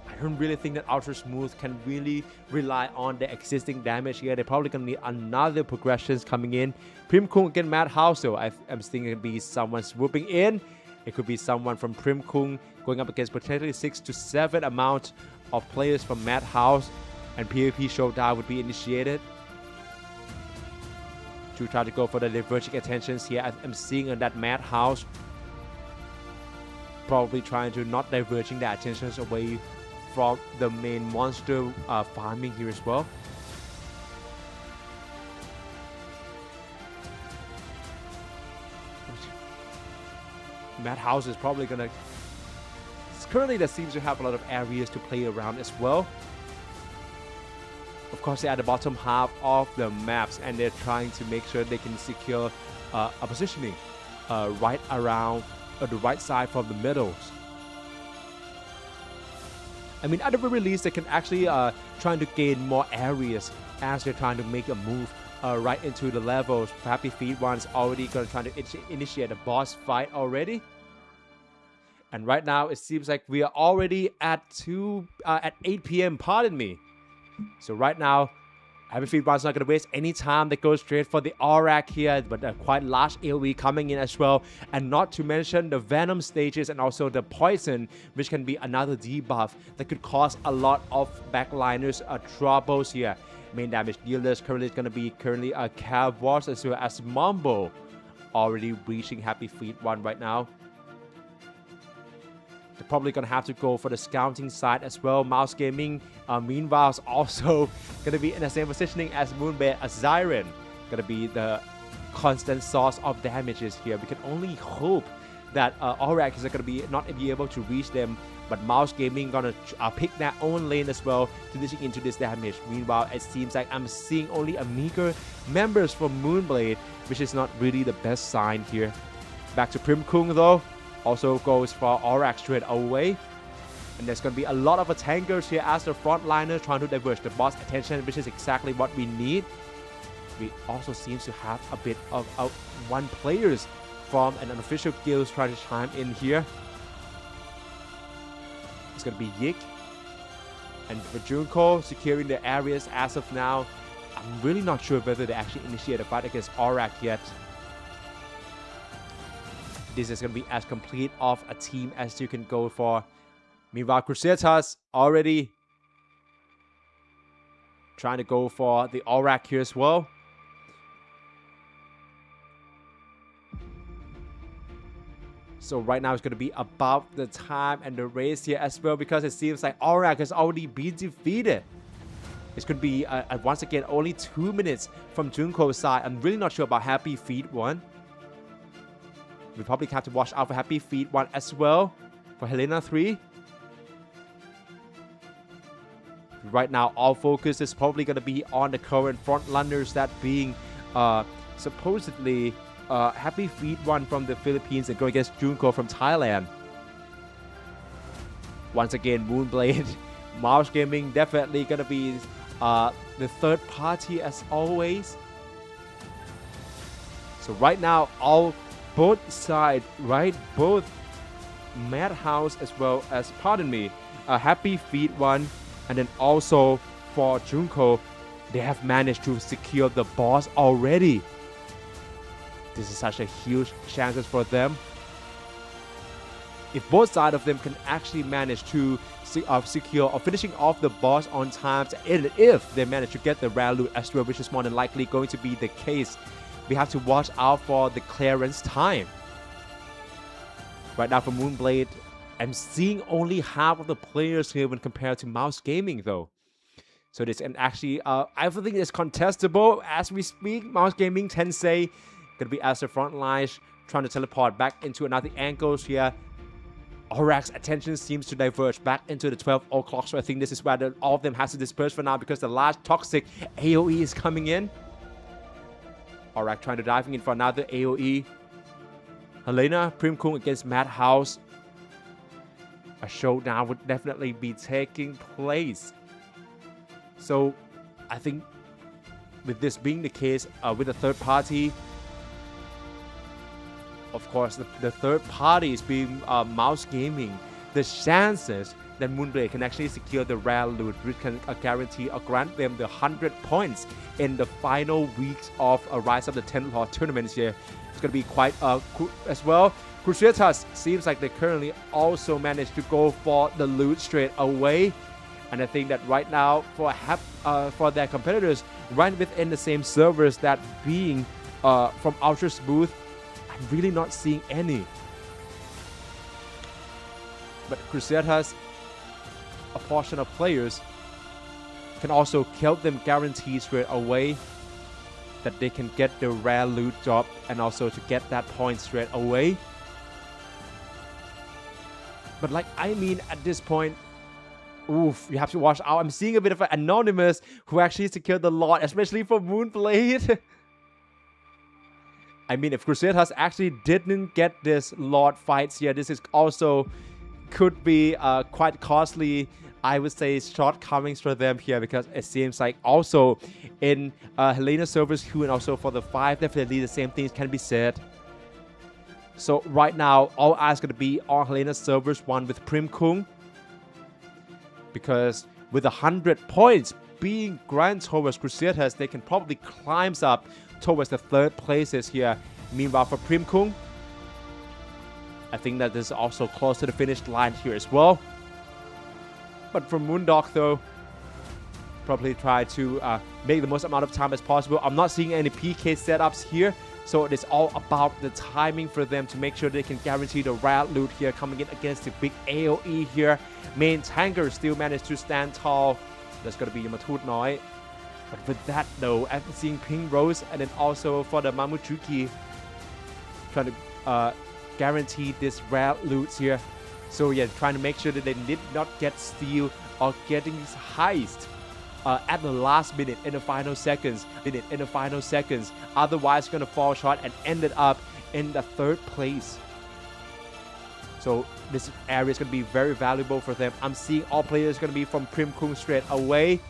I don't really think that Ultra Smooth can really rely on the existing damage here. They're probably going to need another progressions coming in. Primkung against Madhouse, so I'm thinking it could be someone swooping in. It could be someone from Primkung going up against potentially 6 to 7 amount of players from Madhouse, and PvP Showdown would be initiated to try to go for the diverging attentions here. I'm seeing that Madhouse probably trying to not diverging the attentions away from the main monster farming here as well. Madhouse is probably gonna... Currently, there seems to have a lot of areas to play around as well. Of course, they're at the bottom half of the maps, and they're trying to make sure they can secure a positioning right around the right side from the middles. I mean, at the very least, they can actually trying to gain more areas as they're trying to make a move right into the levels. Happy Feet one's already going to try to initiate a boss fight already. And right now, it seems like we are already at 8 p.m. Pardon me. So right now, Happy Feet one's not going to waste any time. They go straight for the AURAQ here, but a quite large AoE coming in as well. And not to mention the Venom stages and also the Poison, which can be another debuff that could cause a lot of backliners troubles here. Main damage dealers currently is going to be a KOLs as well as Mambo, already reaching Happy Feet one right now. They're probably going to have to go for the scouting side as well. Mouse Gaming, meanwhile, is also going to be in the same positioning as Moonbear as Zyren. Going to be the constant source of damages here. We can only hope that AURAQ is going to be not be able to reach them. But Mouse Gaming going to pick their own lane as well to dishing into this damage. Meanwhile, it seems like I'm seeing only a meager members from Moonblade, which is not really the best sign here. Back to Primkung though. Also goes for AURAQ straight away. And there's going to be a lot of tankers here as the frontliner trying to diverge the boss attention, which is exactly what we need. We also seem to have a bit of one players from an unofficial guild trying to chime in here. It's going to be Yik. And for Junko securing the areas as of now. I'm really not sure whether they actually initiate a fight against AURAQ yet. This is going to be as complete of a team as you can go for. Meanwhile, Crusaders already trying to go for the AURAQ here as well. So right now it's going to be about the time and the race here as well, because it seems like AURAQ has already been defeated. It's going to be once again only 2 minutes from Junko's side. I'm really not sure about Happy Feet one. We probably have to watch out for Happy Feet one as well for HELENA 3. Right now, all focus is probably going to be on the current frontrunners, that being supposedly Happy Feet one from the Philippines and going against Junko from Thailand. Once again, Moonblade, Mouse Gaming definitely going to be the third party as always. So right now, both sides, right? Both Madhouse as well as, pardon me, Happy Feet one, and then also for Junko, they have managed to secure the boss already. This is such a huge chances for them. If both sides of them can actually manage to secure or finishing off the boss on time, and if they manage to get the rare loot as well, which is more than likely going to be the case, we have to watch out for the clearance time. Right now for Moonblade, I'm seeing only half of the players here when compared to Mouse Gaming though. So this can actually, everything is contestable as we speak. Mouse Gaming, Tensei, gonna be as the front lines, trying to teleport back into another angles here. AURAQ's attention seems to diverge back into the 12 o'clock, so I think this is where all of them has to disperse for now because the last toxic AoE is coming in. AURAQ trying to dive in for another AoE. HELENA, Primkung against Madhouse. A showdown would definitely be taking place. So I think with this being the case, with the third party, of course, the third party is being Mouse Gaming. The chances that Moonblade can actually secure the rare loot, which can guarantee or grant them the 100 points in the final weeks of a Rise of the 10th Lord tournaments here, it's going to be quite cool as well. Crusaders seems like they currently also managed to go for the loot straight away. And I think that right now, for their competitors, right within the same servers, that being from Ultra Smooth, I'm really not seeing any. But Crusaders, a portion of players, can also kill them guaranteed straight away that they can get the rare loot job and also to get that point straight away. But like, I mean, at this point, oof, you have to watch out. I'm seeing a bit of an Anonymous who actually secured the Lord, especially for Moonblade. I mean, if Crusaders actually didn't get this Lord fights here, this is also could be quite costly, I would say, shortcomings for them here, because it seems like also in HELENA servers 2 and also for the 5, definitely the same things can be said. So right now, all eyes going to be on HELENA servers 1 with Primkung, because with 100 points being granted towards Crusaders, they can probably climb up towards the third places here. Meanwhile, for Primkung, I think that this is also close to the finish line here as well. But for Moondog, though, probably try to make the most amount of time as possible. I'm not seeing any PK setups here, so it is all about the timing for them to make sure they can guarantee the rare loot here coming in against the big AoE here. Main tanker still managed to stand tall. That's going to be Yamatut Noi. But with that, though, after seeing Pink Rose and then also for the Mamuchuki trying to guarantee this rare loot here. So yeah, trying to make sure that they did not get steal or getting this heist at the last minute in the final seconds. Otherwise going to fall short and ended up in the third place. So this area is going to be very valuable for them. I'm seeing all players going to be from Primkung straight away.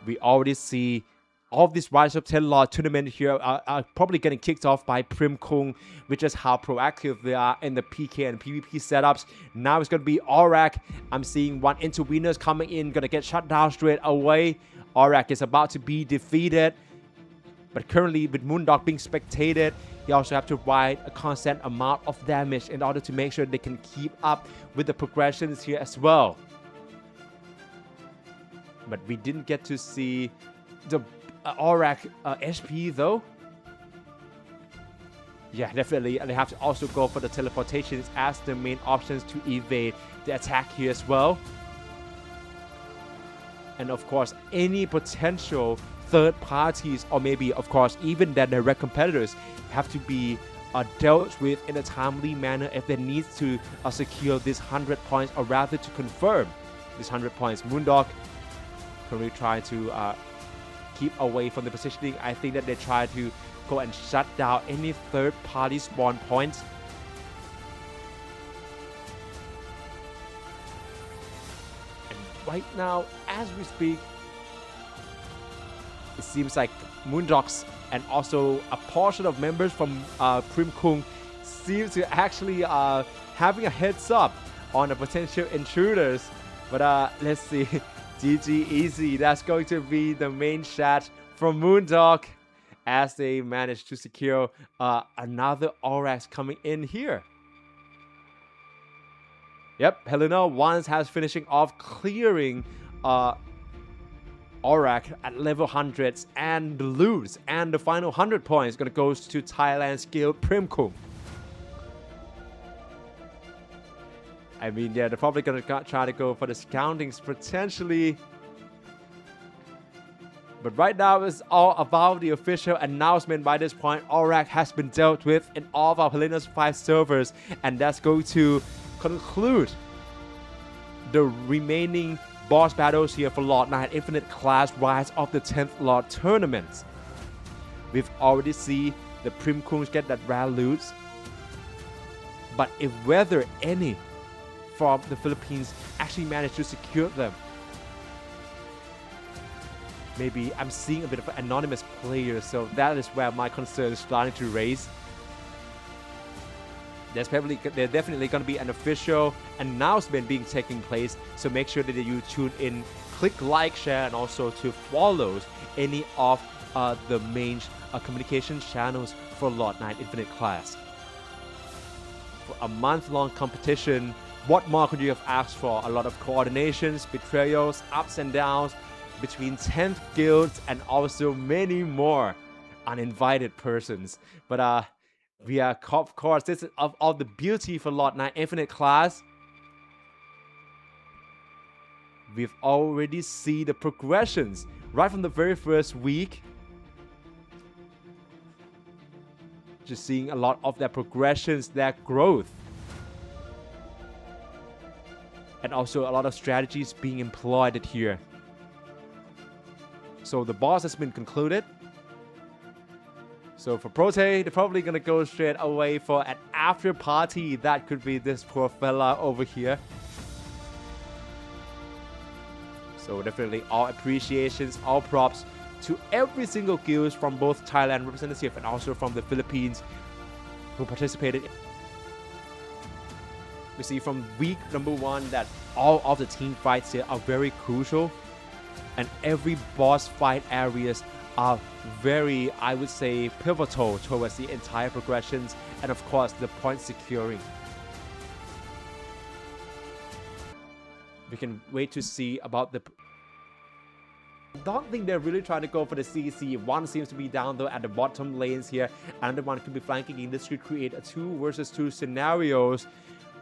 We already see all of this Rise of 10 Lord tournament here are probably getting kicked off by Primkung, which is how proactive they are in the PK and PvP setups. Now it's going to be AURAQ. I'm seeing one interveners coming in, going to get shut down straight away. AURAQ is about to be defeated. But currently, with Moondog being spectated, you also have to write a constant amount of damage in order to make sure they can keep up with the progressions here as well. But we didn't get to see the AURAQ HP though. Yeah, definitely. And they have to also go for the teleportations as the main options to evade the attack here as well. And of course, any potential third parties or maybe, of course, even their direct competitors have to be dealt with in a timely manner if they need to secure this 100 points, or rather to confirm this 100 points. Moondog currently trying to keep away from the positioning. I think that they try to go and shut down any third party spawn points. And right now, as we speak, it seems like Moondogs and also a portion of members from Primkung seems to actually having a heads up on the potential intruders. But let's see. GG easy. That's going to be the main chat from Moondog as they manage to secure another AURAQ coming in here. Yep, HELENA once has finishing off clearing AURAQ at level 100s and lose, and the final 100 points gonna go to Thailand's guild Primkung. I mean, yeah, they're probably gonna try to go for the scoutings potentially. But right now, it's all about the official announcement. By this point, AURAQ has been dealt with in all of our HELENA's 5 servers. And that's going to conclude the remaining boss battles here for Lord9 Infinite Class Rise of the 10th Lord tournaments. We've already seen the Primkungs get that rare loots. But if whether any from the Philippines actually managed to secure them, maybe I'm seeing a bit of an anonymous player, so that is where my concern is starting to raise. There's definitely going to be an official announcement being taking place, so make sure that you tune in, click like, share, and also to follow any of the main communication channels for Lord9 Infinite Class. For a month-long competition, what more could you have asked for? A lot of coordinations, betrayals, ups and downs between 10th guilds, and also many more uninvited persons. But we are, of course, this is of all the beauty for Lord9 Infinite Class. We've already seen the progressions right from the very first week. Just seeing a lot of their progressions, their growth. And also a lot of strategies being employed here. So the boss has been concluded. So for Prote, they're probably going to go straight away for an after party. That could be this poor fella over here. So definitely all appreciations, all props to every single guild from both Thailand representative and also from the Philippines who participated. We see from week number 1 that all of the team fights here are very crucial. And every boss fight areas are very, I would say, pivotal towards the entire progressions and of course the point securing. We can wait to see about the... I don't think they're really trying to go for the CC. One seems to be down though at the bottom lanes here. Another one could be flanking in this to create a 2 versus 2 scenarios.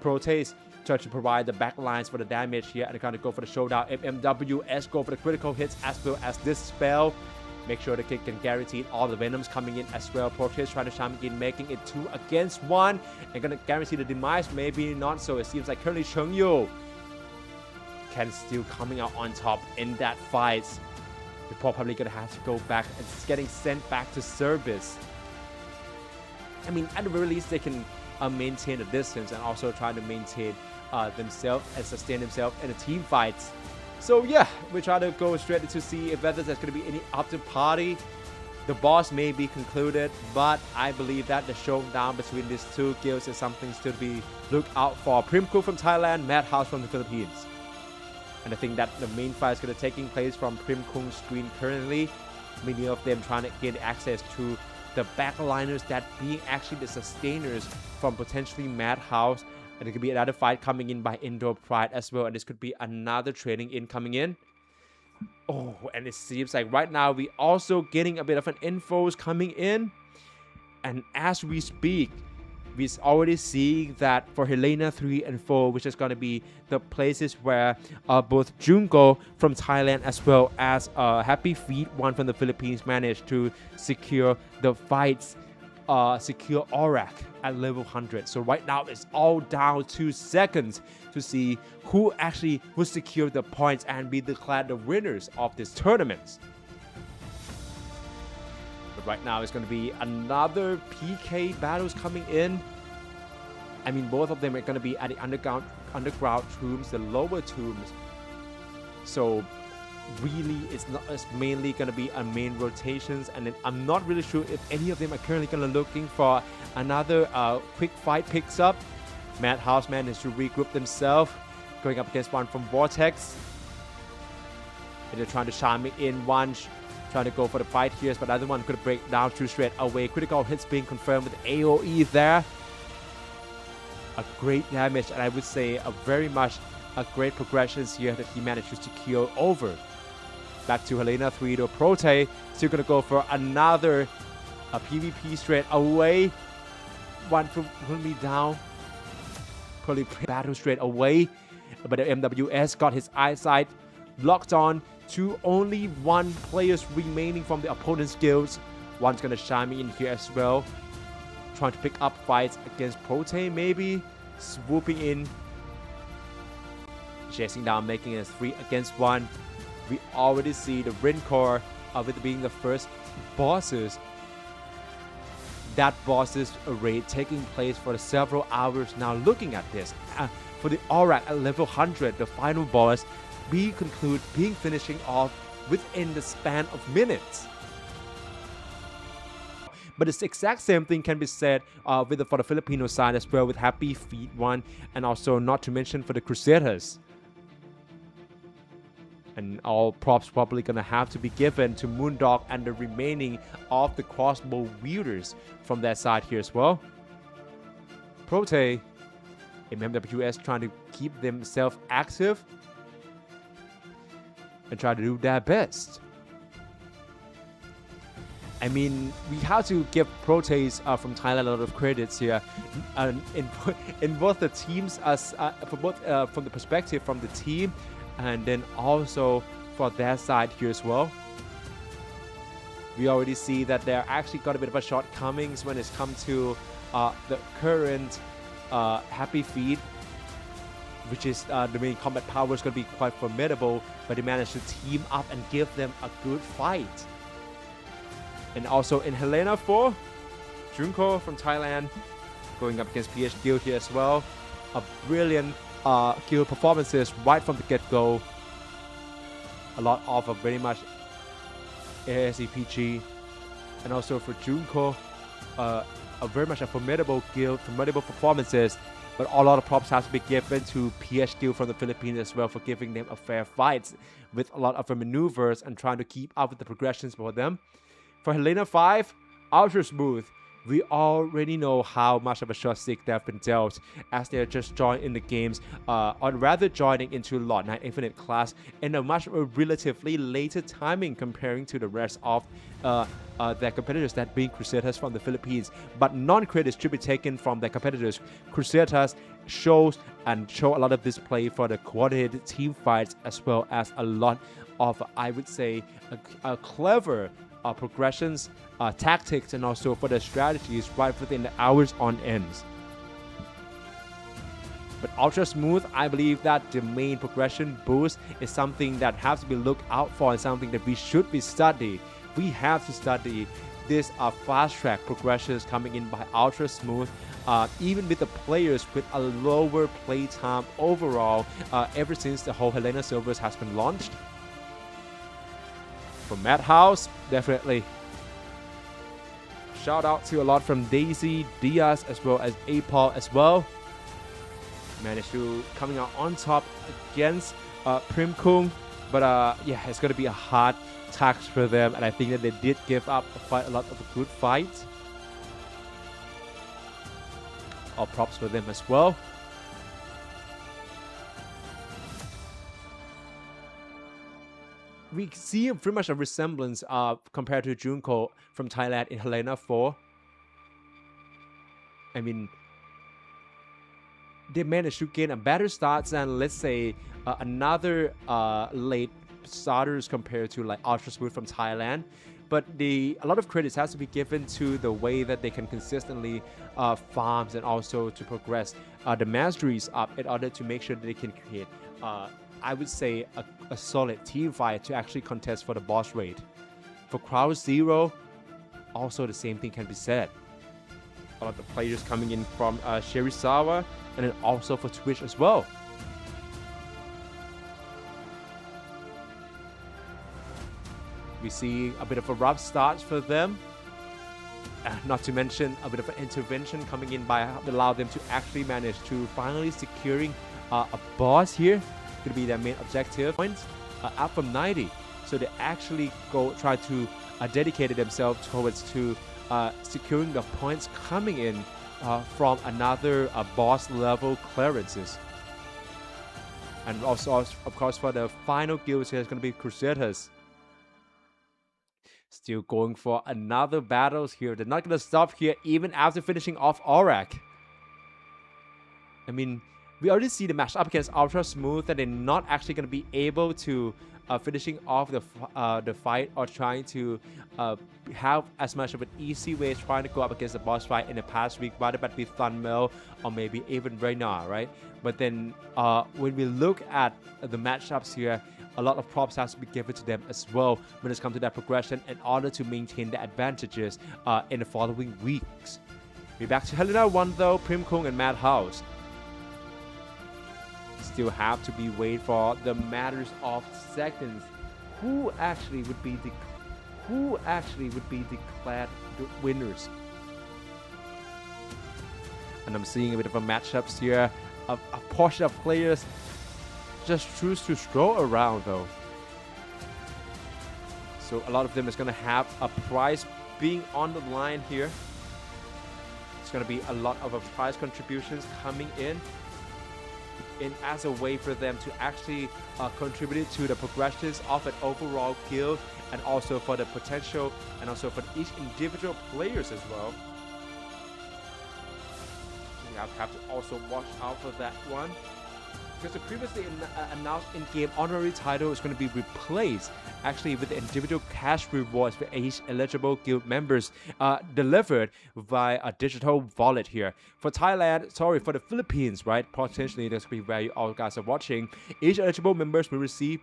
Proteus try to provide the backlines for the damage here and kind of go for the showdown. MMWS go for the critical hits as well as this spell. Make sure the kid can guarantee all the venoms coming in as well. Proteus trying to chime in, making it 2 against 1 and gonna guarantee the demise. Maybe not so. It seems like currently Chengyu can still coming out on top in that fight. They're probably gonna have to go back and getting sent back to service. I mean, at the very least, they can maintain the distance and also try to maintain themselves and sustain themselves in the team fights. So yeah, we try to go straight to see if whether there's going to be any after party. The boss may be concluded, but I believe that the showdown between these 2 guilds is something to be looked out for. Primkung from Thailand, Madhouse from the Philippines. And I think that the main fight is going to taking place from Primkung's screen currently. Many of them trying to get access to the backliners that being actually the sustainers from potentially Madhouse. And it could be another fight coming in by Indo Pride as well. And this could be another trading in coming in. Oh, and it seems like right now we also getting a bit of an infos coming in. And as we speak, we're already seeing that for HELENA 3 and 4, which is going to be the places where both Jungo from Thailand as well as Happy Feet 1 from the Philippines managed to secure the fights, secure AURAQ at level 100. So right now it's all down to seconds to see who actually will secure the points and be declared the winners of this tournament. But right now it's going to be another PK battles coming in. I mean, both of them are going to be at the underground tombs, the lower tombs. So really, it's mainly going to be a main rotations, and then I'm not really sure if any of them are currently going to looking for another quick fight picks up. Madhouse managed to regroup themselves, going up against one from Vortex. And they're trying to chime in one, trying to go for the fight here, but the other one could break down too straight away. Critical hits being confirmed with AoE there. A great damage, and I would say a very much a great progressions here that he managed to secure over. Back to HELENA 3 to Prote. Still gonna go for another PvP straight away. One from me down. probably battle straight away, but the MWS got his eyesight locked on to only one players remaining from the opponent's guilds. One's gonna chime in here as well, trying to pick up fights against Protein, maybe swooping in, chasing down, making it 3 against 1. We already see the Rincor of it being the first bosses. That bosses array taking place for several hours now. Looking at this, for the AURAQ at level 100, the final boss, we conclude being finishing off within the span of minutes. But the exact same thing can be said for the Filipino side as well, with Happy Feet 1, and also not to mention for the Crusaders. And all props probably gonna have to be given to Moondog and the remaining of the crossbow wielders from that side here as well. Prote, MMWS trying to keep themselves active and try to do their best. I mean, we have to give Proteus from Thailand a lot of credits here, in both the teams, from the perspective from the team, and then also for their side here as well. We already see that there actually got a bit of a shortcomings when it's come to the current Happy Feet, which is the main combat power is going to be quite formidable, but they managed to team up and give them a good fight. And also in HELENA 4, Junko from Thailand going up against PH Guild here as well. A brilliant guild performances right from the get-go. A lot of very much ASEPG. And also for Junko, a very much a formidable guild, formidable performances. But a lot of props has to be given to PH Guild from the Philippines as well for giving them a fair fight with a lot of maneuvers and trying to keep up with the progressions for them. For HELENA 5, ultra smooth. We already know how much of a short stick they've been dealt as they're just joined in the games, or rather joining into LORDNINE Infinite class in a much relatively later timing comparing to the rest of their competitors, that being Crusaders from the Philippines. But non-credits should be taken from their competitors. Crusaders show a lot of display for the coordinated team fights, as well as a lot of, I would say, a clever progressions, tactics, and also for the strategies right within the hours on ends. But ultra smooth, I believe that the main progression boost is something that has to be looked out for and something that we should be studying. We have to study this fast track progressions coming in by ultra smooth, even with the players with a lower play time overall, ever since the whole HELENA servers has been launched. From Madhouse, definitely. Shout out to a lot from Daisy, Diaz, as well as Apol as well. Managed to coming out on top against Prim Kung, but yeah, it's gonna be a hard task for them, and I think that they did give up quite a lot of a good fight. All props for them as well. We see pretty much a resemblance compared to Junko from Thailand in HELENA 4. I mean, they managed to gain a better start than, let's say, another late starters compared to like Ultra Smooth from Thailand. But a lot of credits has to be given to the way that they can consistently farms and also to progress the masteries up in order to make sure that they can create I would say a solid team fight to actually contest for the boss raid. For Crowd Zero, also the same thing can be said. A lot of players coming in from Shirisawa, and then also for Twitch as well. We see a bit of a rough start for them. Not to mention a bit of an intervention coming in by allow them to actually manage to finally securing a boss here. Could be their main objective. Points up from 90, so they actually try to dedicate themselves towards to securing the points coming in from another boss level clearances. And also, of course, for the final guild here is going to be Crusaders. Still going for another battles here. They're not going to stop here even after finishing off AURAQ. I mean, we already see the match up against Ultra Smooth that they're not actually going to be able to finishing off the fight or trying to have as much of an easy way trying to go up against the boss fight in the past week, whether that be Thunmel or maybe even Reyna, right? But then when we look at the matchups here, a lot of props has to be given to them as well when it comes to that progression in order to maintain the advantages in the following weeks. We're back to HELENA 1 though, Primkung and Madhouse. Still have to be wait for the matters of seconds. Who actually would be declared the winners? And I'm seeing a bit of a matchups here. A portion of players just choose to stroll around though. So a lot of them is gonna have a prize being on the line here. It's gonna be a lot of prize contributions coming in as a way for them to actually contribute to the progressions of an overall guild, and also for the potential and also for each individual players as well. We have to also watch out for that one, because the previously announced in-game honorary title is going to be replaced actually with the individual cash rewards for each eligible guild members delivered via a digital wallet here. For Thailand, sorry, for the Philippines, right? Potentially, that's going to be where you all guys are watching. Each eligible members will receive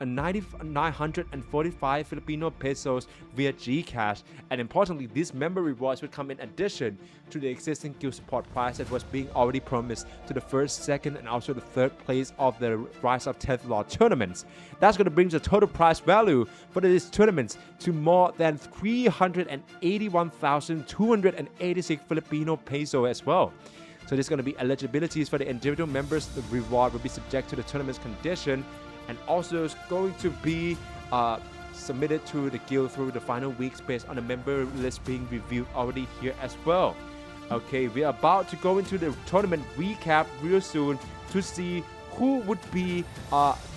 945 Filipino pesos via Gcash, and importantly, these member rewards would come in addition to the existing guild support prize that was being already promised to the first, second, and also the third place of the Rise of 10th Lord tournaments. That's going to bring the total prize value for these tournaments to more than 381,286 Filipino peso as well. So there's going to be eligibilities for the individual members. The reward will be subject to the tournament's condition, and also is going to be submitted to the guild through the final weeks based on the member list being reviewed already here as well. Okay, we are about to go into the tournament recap real soon to see who would be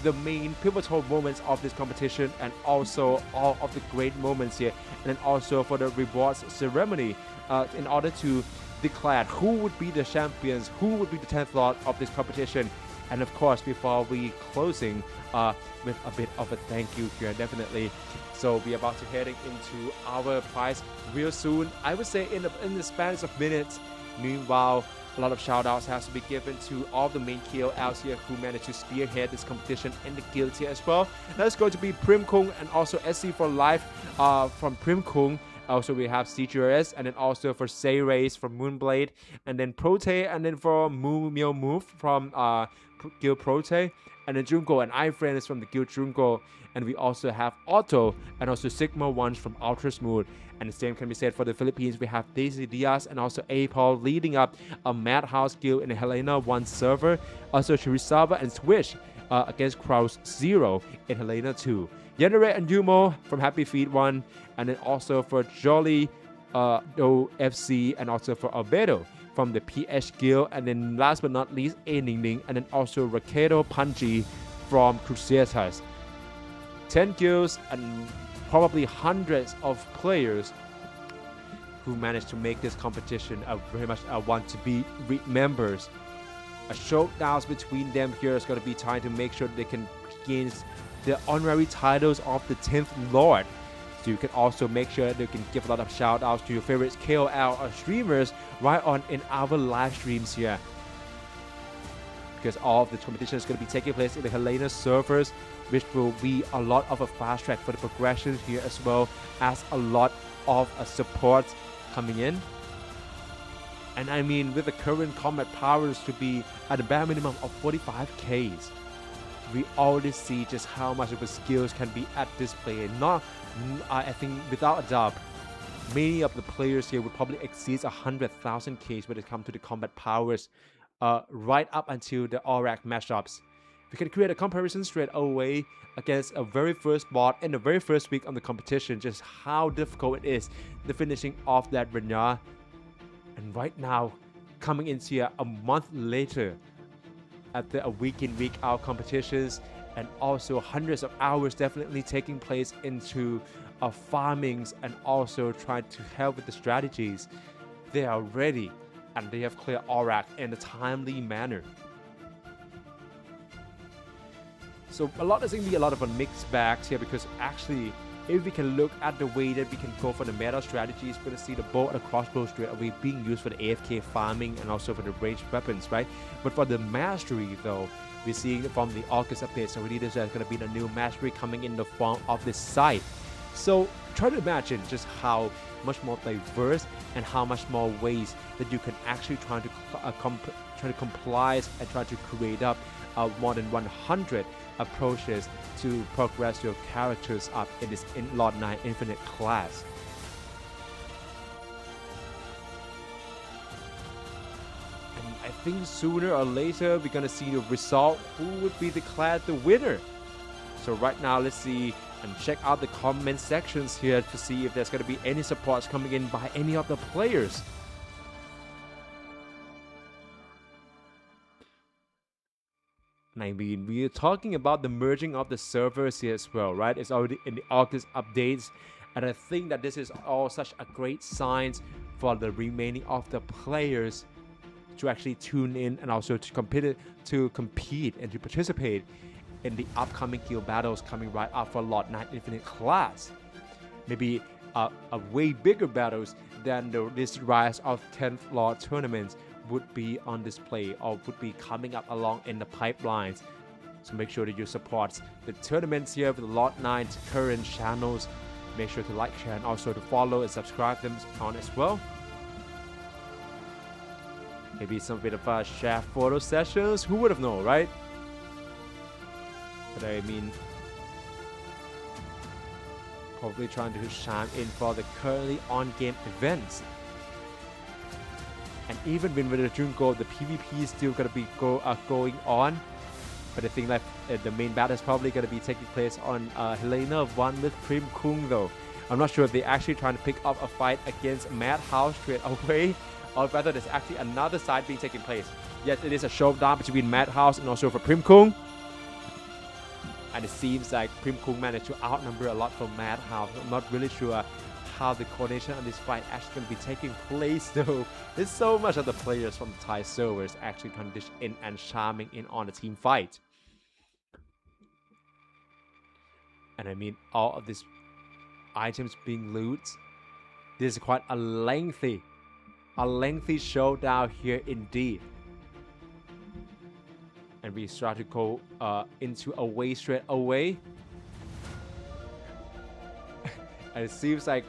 the main pivotal moments of this competition, and also all of the great moments here, and then also for the rewards ceremony in order to declare who would be the champions, who would be the 10th Lord of this competition. And of course, before we closing with a bit of a thank you here, definitely. So we're about to heading into our prize real soon. I would say in the span of minutes. Meanwhile, a lot of shout outs has to be given to all the main KOLs here who managed to spearhead this competition in the guild here as well. That's going to be Primkung and also SC for Life from Primkung. Also, we have CGRS, and then also for Say Race from Moonblade, and then Prote, and then for Mio Move from Guild Prote, and then Junko and iFriend is from the Guild Junko, and we also have Otto and also Sigma Ones from Ultra Smooth. And the same can be said for the Philippines. We have Daisy Diaz and also A-Paul leading up a Madhouse Guild in the HELENA 1 server. Also Shirisawa and Swish against Kraus 0 in HELENA 2. Yenere and Yumo from Happy Feet 1, and then also for Jolly FC, and also for Albedo from the PH Guild, and then last but not least A Ning Ning, and then also Rakedo Panji from Crusaders. 10 guilds and probably hundreds of players who managed to make this competition very much want to be members. A showdown between them here is going to be trying to make sure they can gain the honorary titles of the 10th Lord. So you can also make sure that you can give a lot of shout outs to your favorite KOL or streamers right on in our live streams here. Because all of the competition is going to be taking place in the HELENA servers, which will be a lot of a fast track for the progression here, as well as a lot of support coming in. And I mean, with the current combat powers to be at a bare minimum of 45Ks, we already see just how much of the skills can be at display. I think without a doubt, many of the players here would probably exceed 100,000 Ks when it comes to the combat powers, right up until the AURAQ matchups. We can create a comparison straight away against a very first bot in the very first week of the competition, just how difficult it is the finishing off that Renya. And right now, coming into here a month later, after a week in, week out competitions, and also hundreds of hours definitely taking place into farmings, and also trying to help with the strategies, they are ready and they have cleared AURAQ in a timely manner. So there's going to be a lot of a mixed bags here, because actually, if we can look at the way that we can go for the meta strategies, we're going to see the bow and the crossbow straight away being used for the AFK farming and also for the ranged weapons, right? But for the mastery, though, we're seeing from the August updates already, there's going to be a new mastery coming in the form of this site. So try to imagine just how much more diverse and how much more ways that you can actually try to comply and try to create up more than 100 approaches to progress your characters up in this LORDNINE Infinite class. And I think sooner or later we're gonna see the result, who would be declared the winner. So right now, let's see and check out the comment sections here to see if there's gonna be any supports coming in by any of the players. I mean, we are talking about the merging of the servers here as well, right? It's already in the August updates, and I think that this is all such a great sign for the remaining of the players to actually tune in and also to compete and to participate in the upcoming guild battles coming right up for LORDNINE Infinite class. Maybe a way bigger battles than this Rise of 10th Lord tournaments would be on display or would be coming up along in the pipelines. So make sure that you support the tournaments here with the LORDNINE's current channels. Make sure to like, share, and also to follow and subscribe them on as well. Maybe some bit of share photo sessions. Who would have known, right? But I mean, probably trying to chime in for the currently on-game events. And even when the June Gold, the PvP is still going to be going on. But I think that the main battle is probably going to be taking place on HELENA 1 with Prim Kung, though. I'm not sure if they're actually trying to pick up a fight against Madhouse straight away, or whether there's actually another side being taking place. Yes, it is a showdown between Madhouse and also for Prim Kung. And it seems like Prim Kung managed to outnumber a lot from Madhouse. I'm not really sure how the coordination on this fight actually going to be taking place, though. There's so much of the players from the Thai servers actually trying to dish in and charming in on the team fight. And I mean, all of these items being looted. This is quite a lengthy showdown here indeed. And we start to go into a way straight away. And it seems like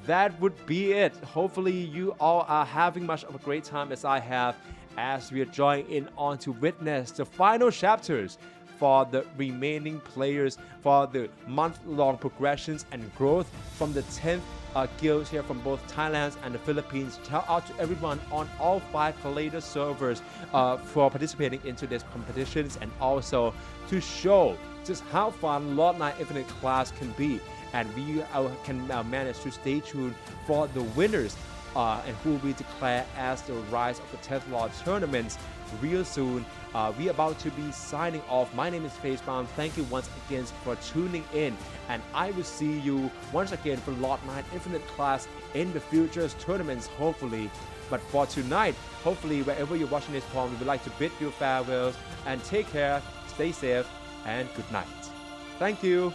that would be it. Hopefully you all are having much of a great time as I have, as we are joining in on to witness the final chapters for the remaining players for the month-long progressions and growth from the 10th guilds here from both Thailand and the Philippines. Shout out to everyone on all 5 Collider servers for participating into these competitions, and also to show just how fun LORDNINE Infinite class can be. And we can manage to stay tuned for the winners and who will be declared as the Rise of the 10th Lord tournaments real soon. We're about to be signing off. My name is Facebound. Thank you once again for tuning in, and I will see you once again for LORDNINE Infinite class in the future tournaments, hopefully. But for tonight, hopefully wherever you're watching this from, we would like to bid you farewells and take care, stay safe, and good night. Thank you.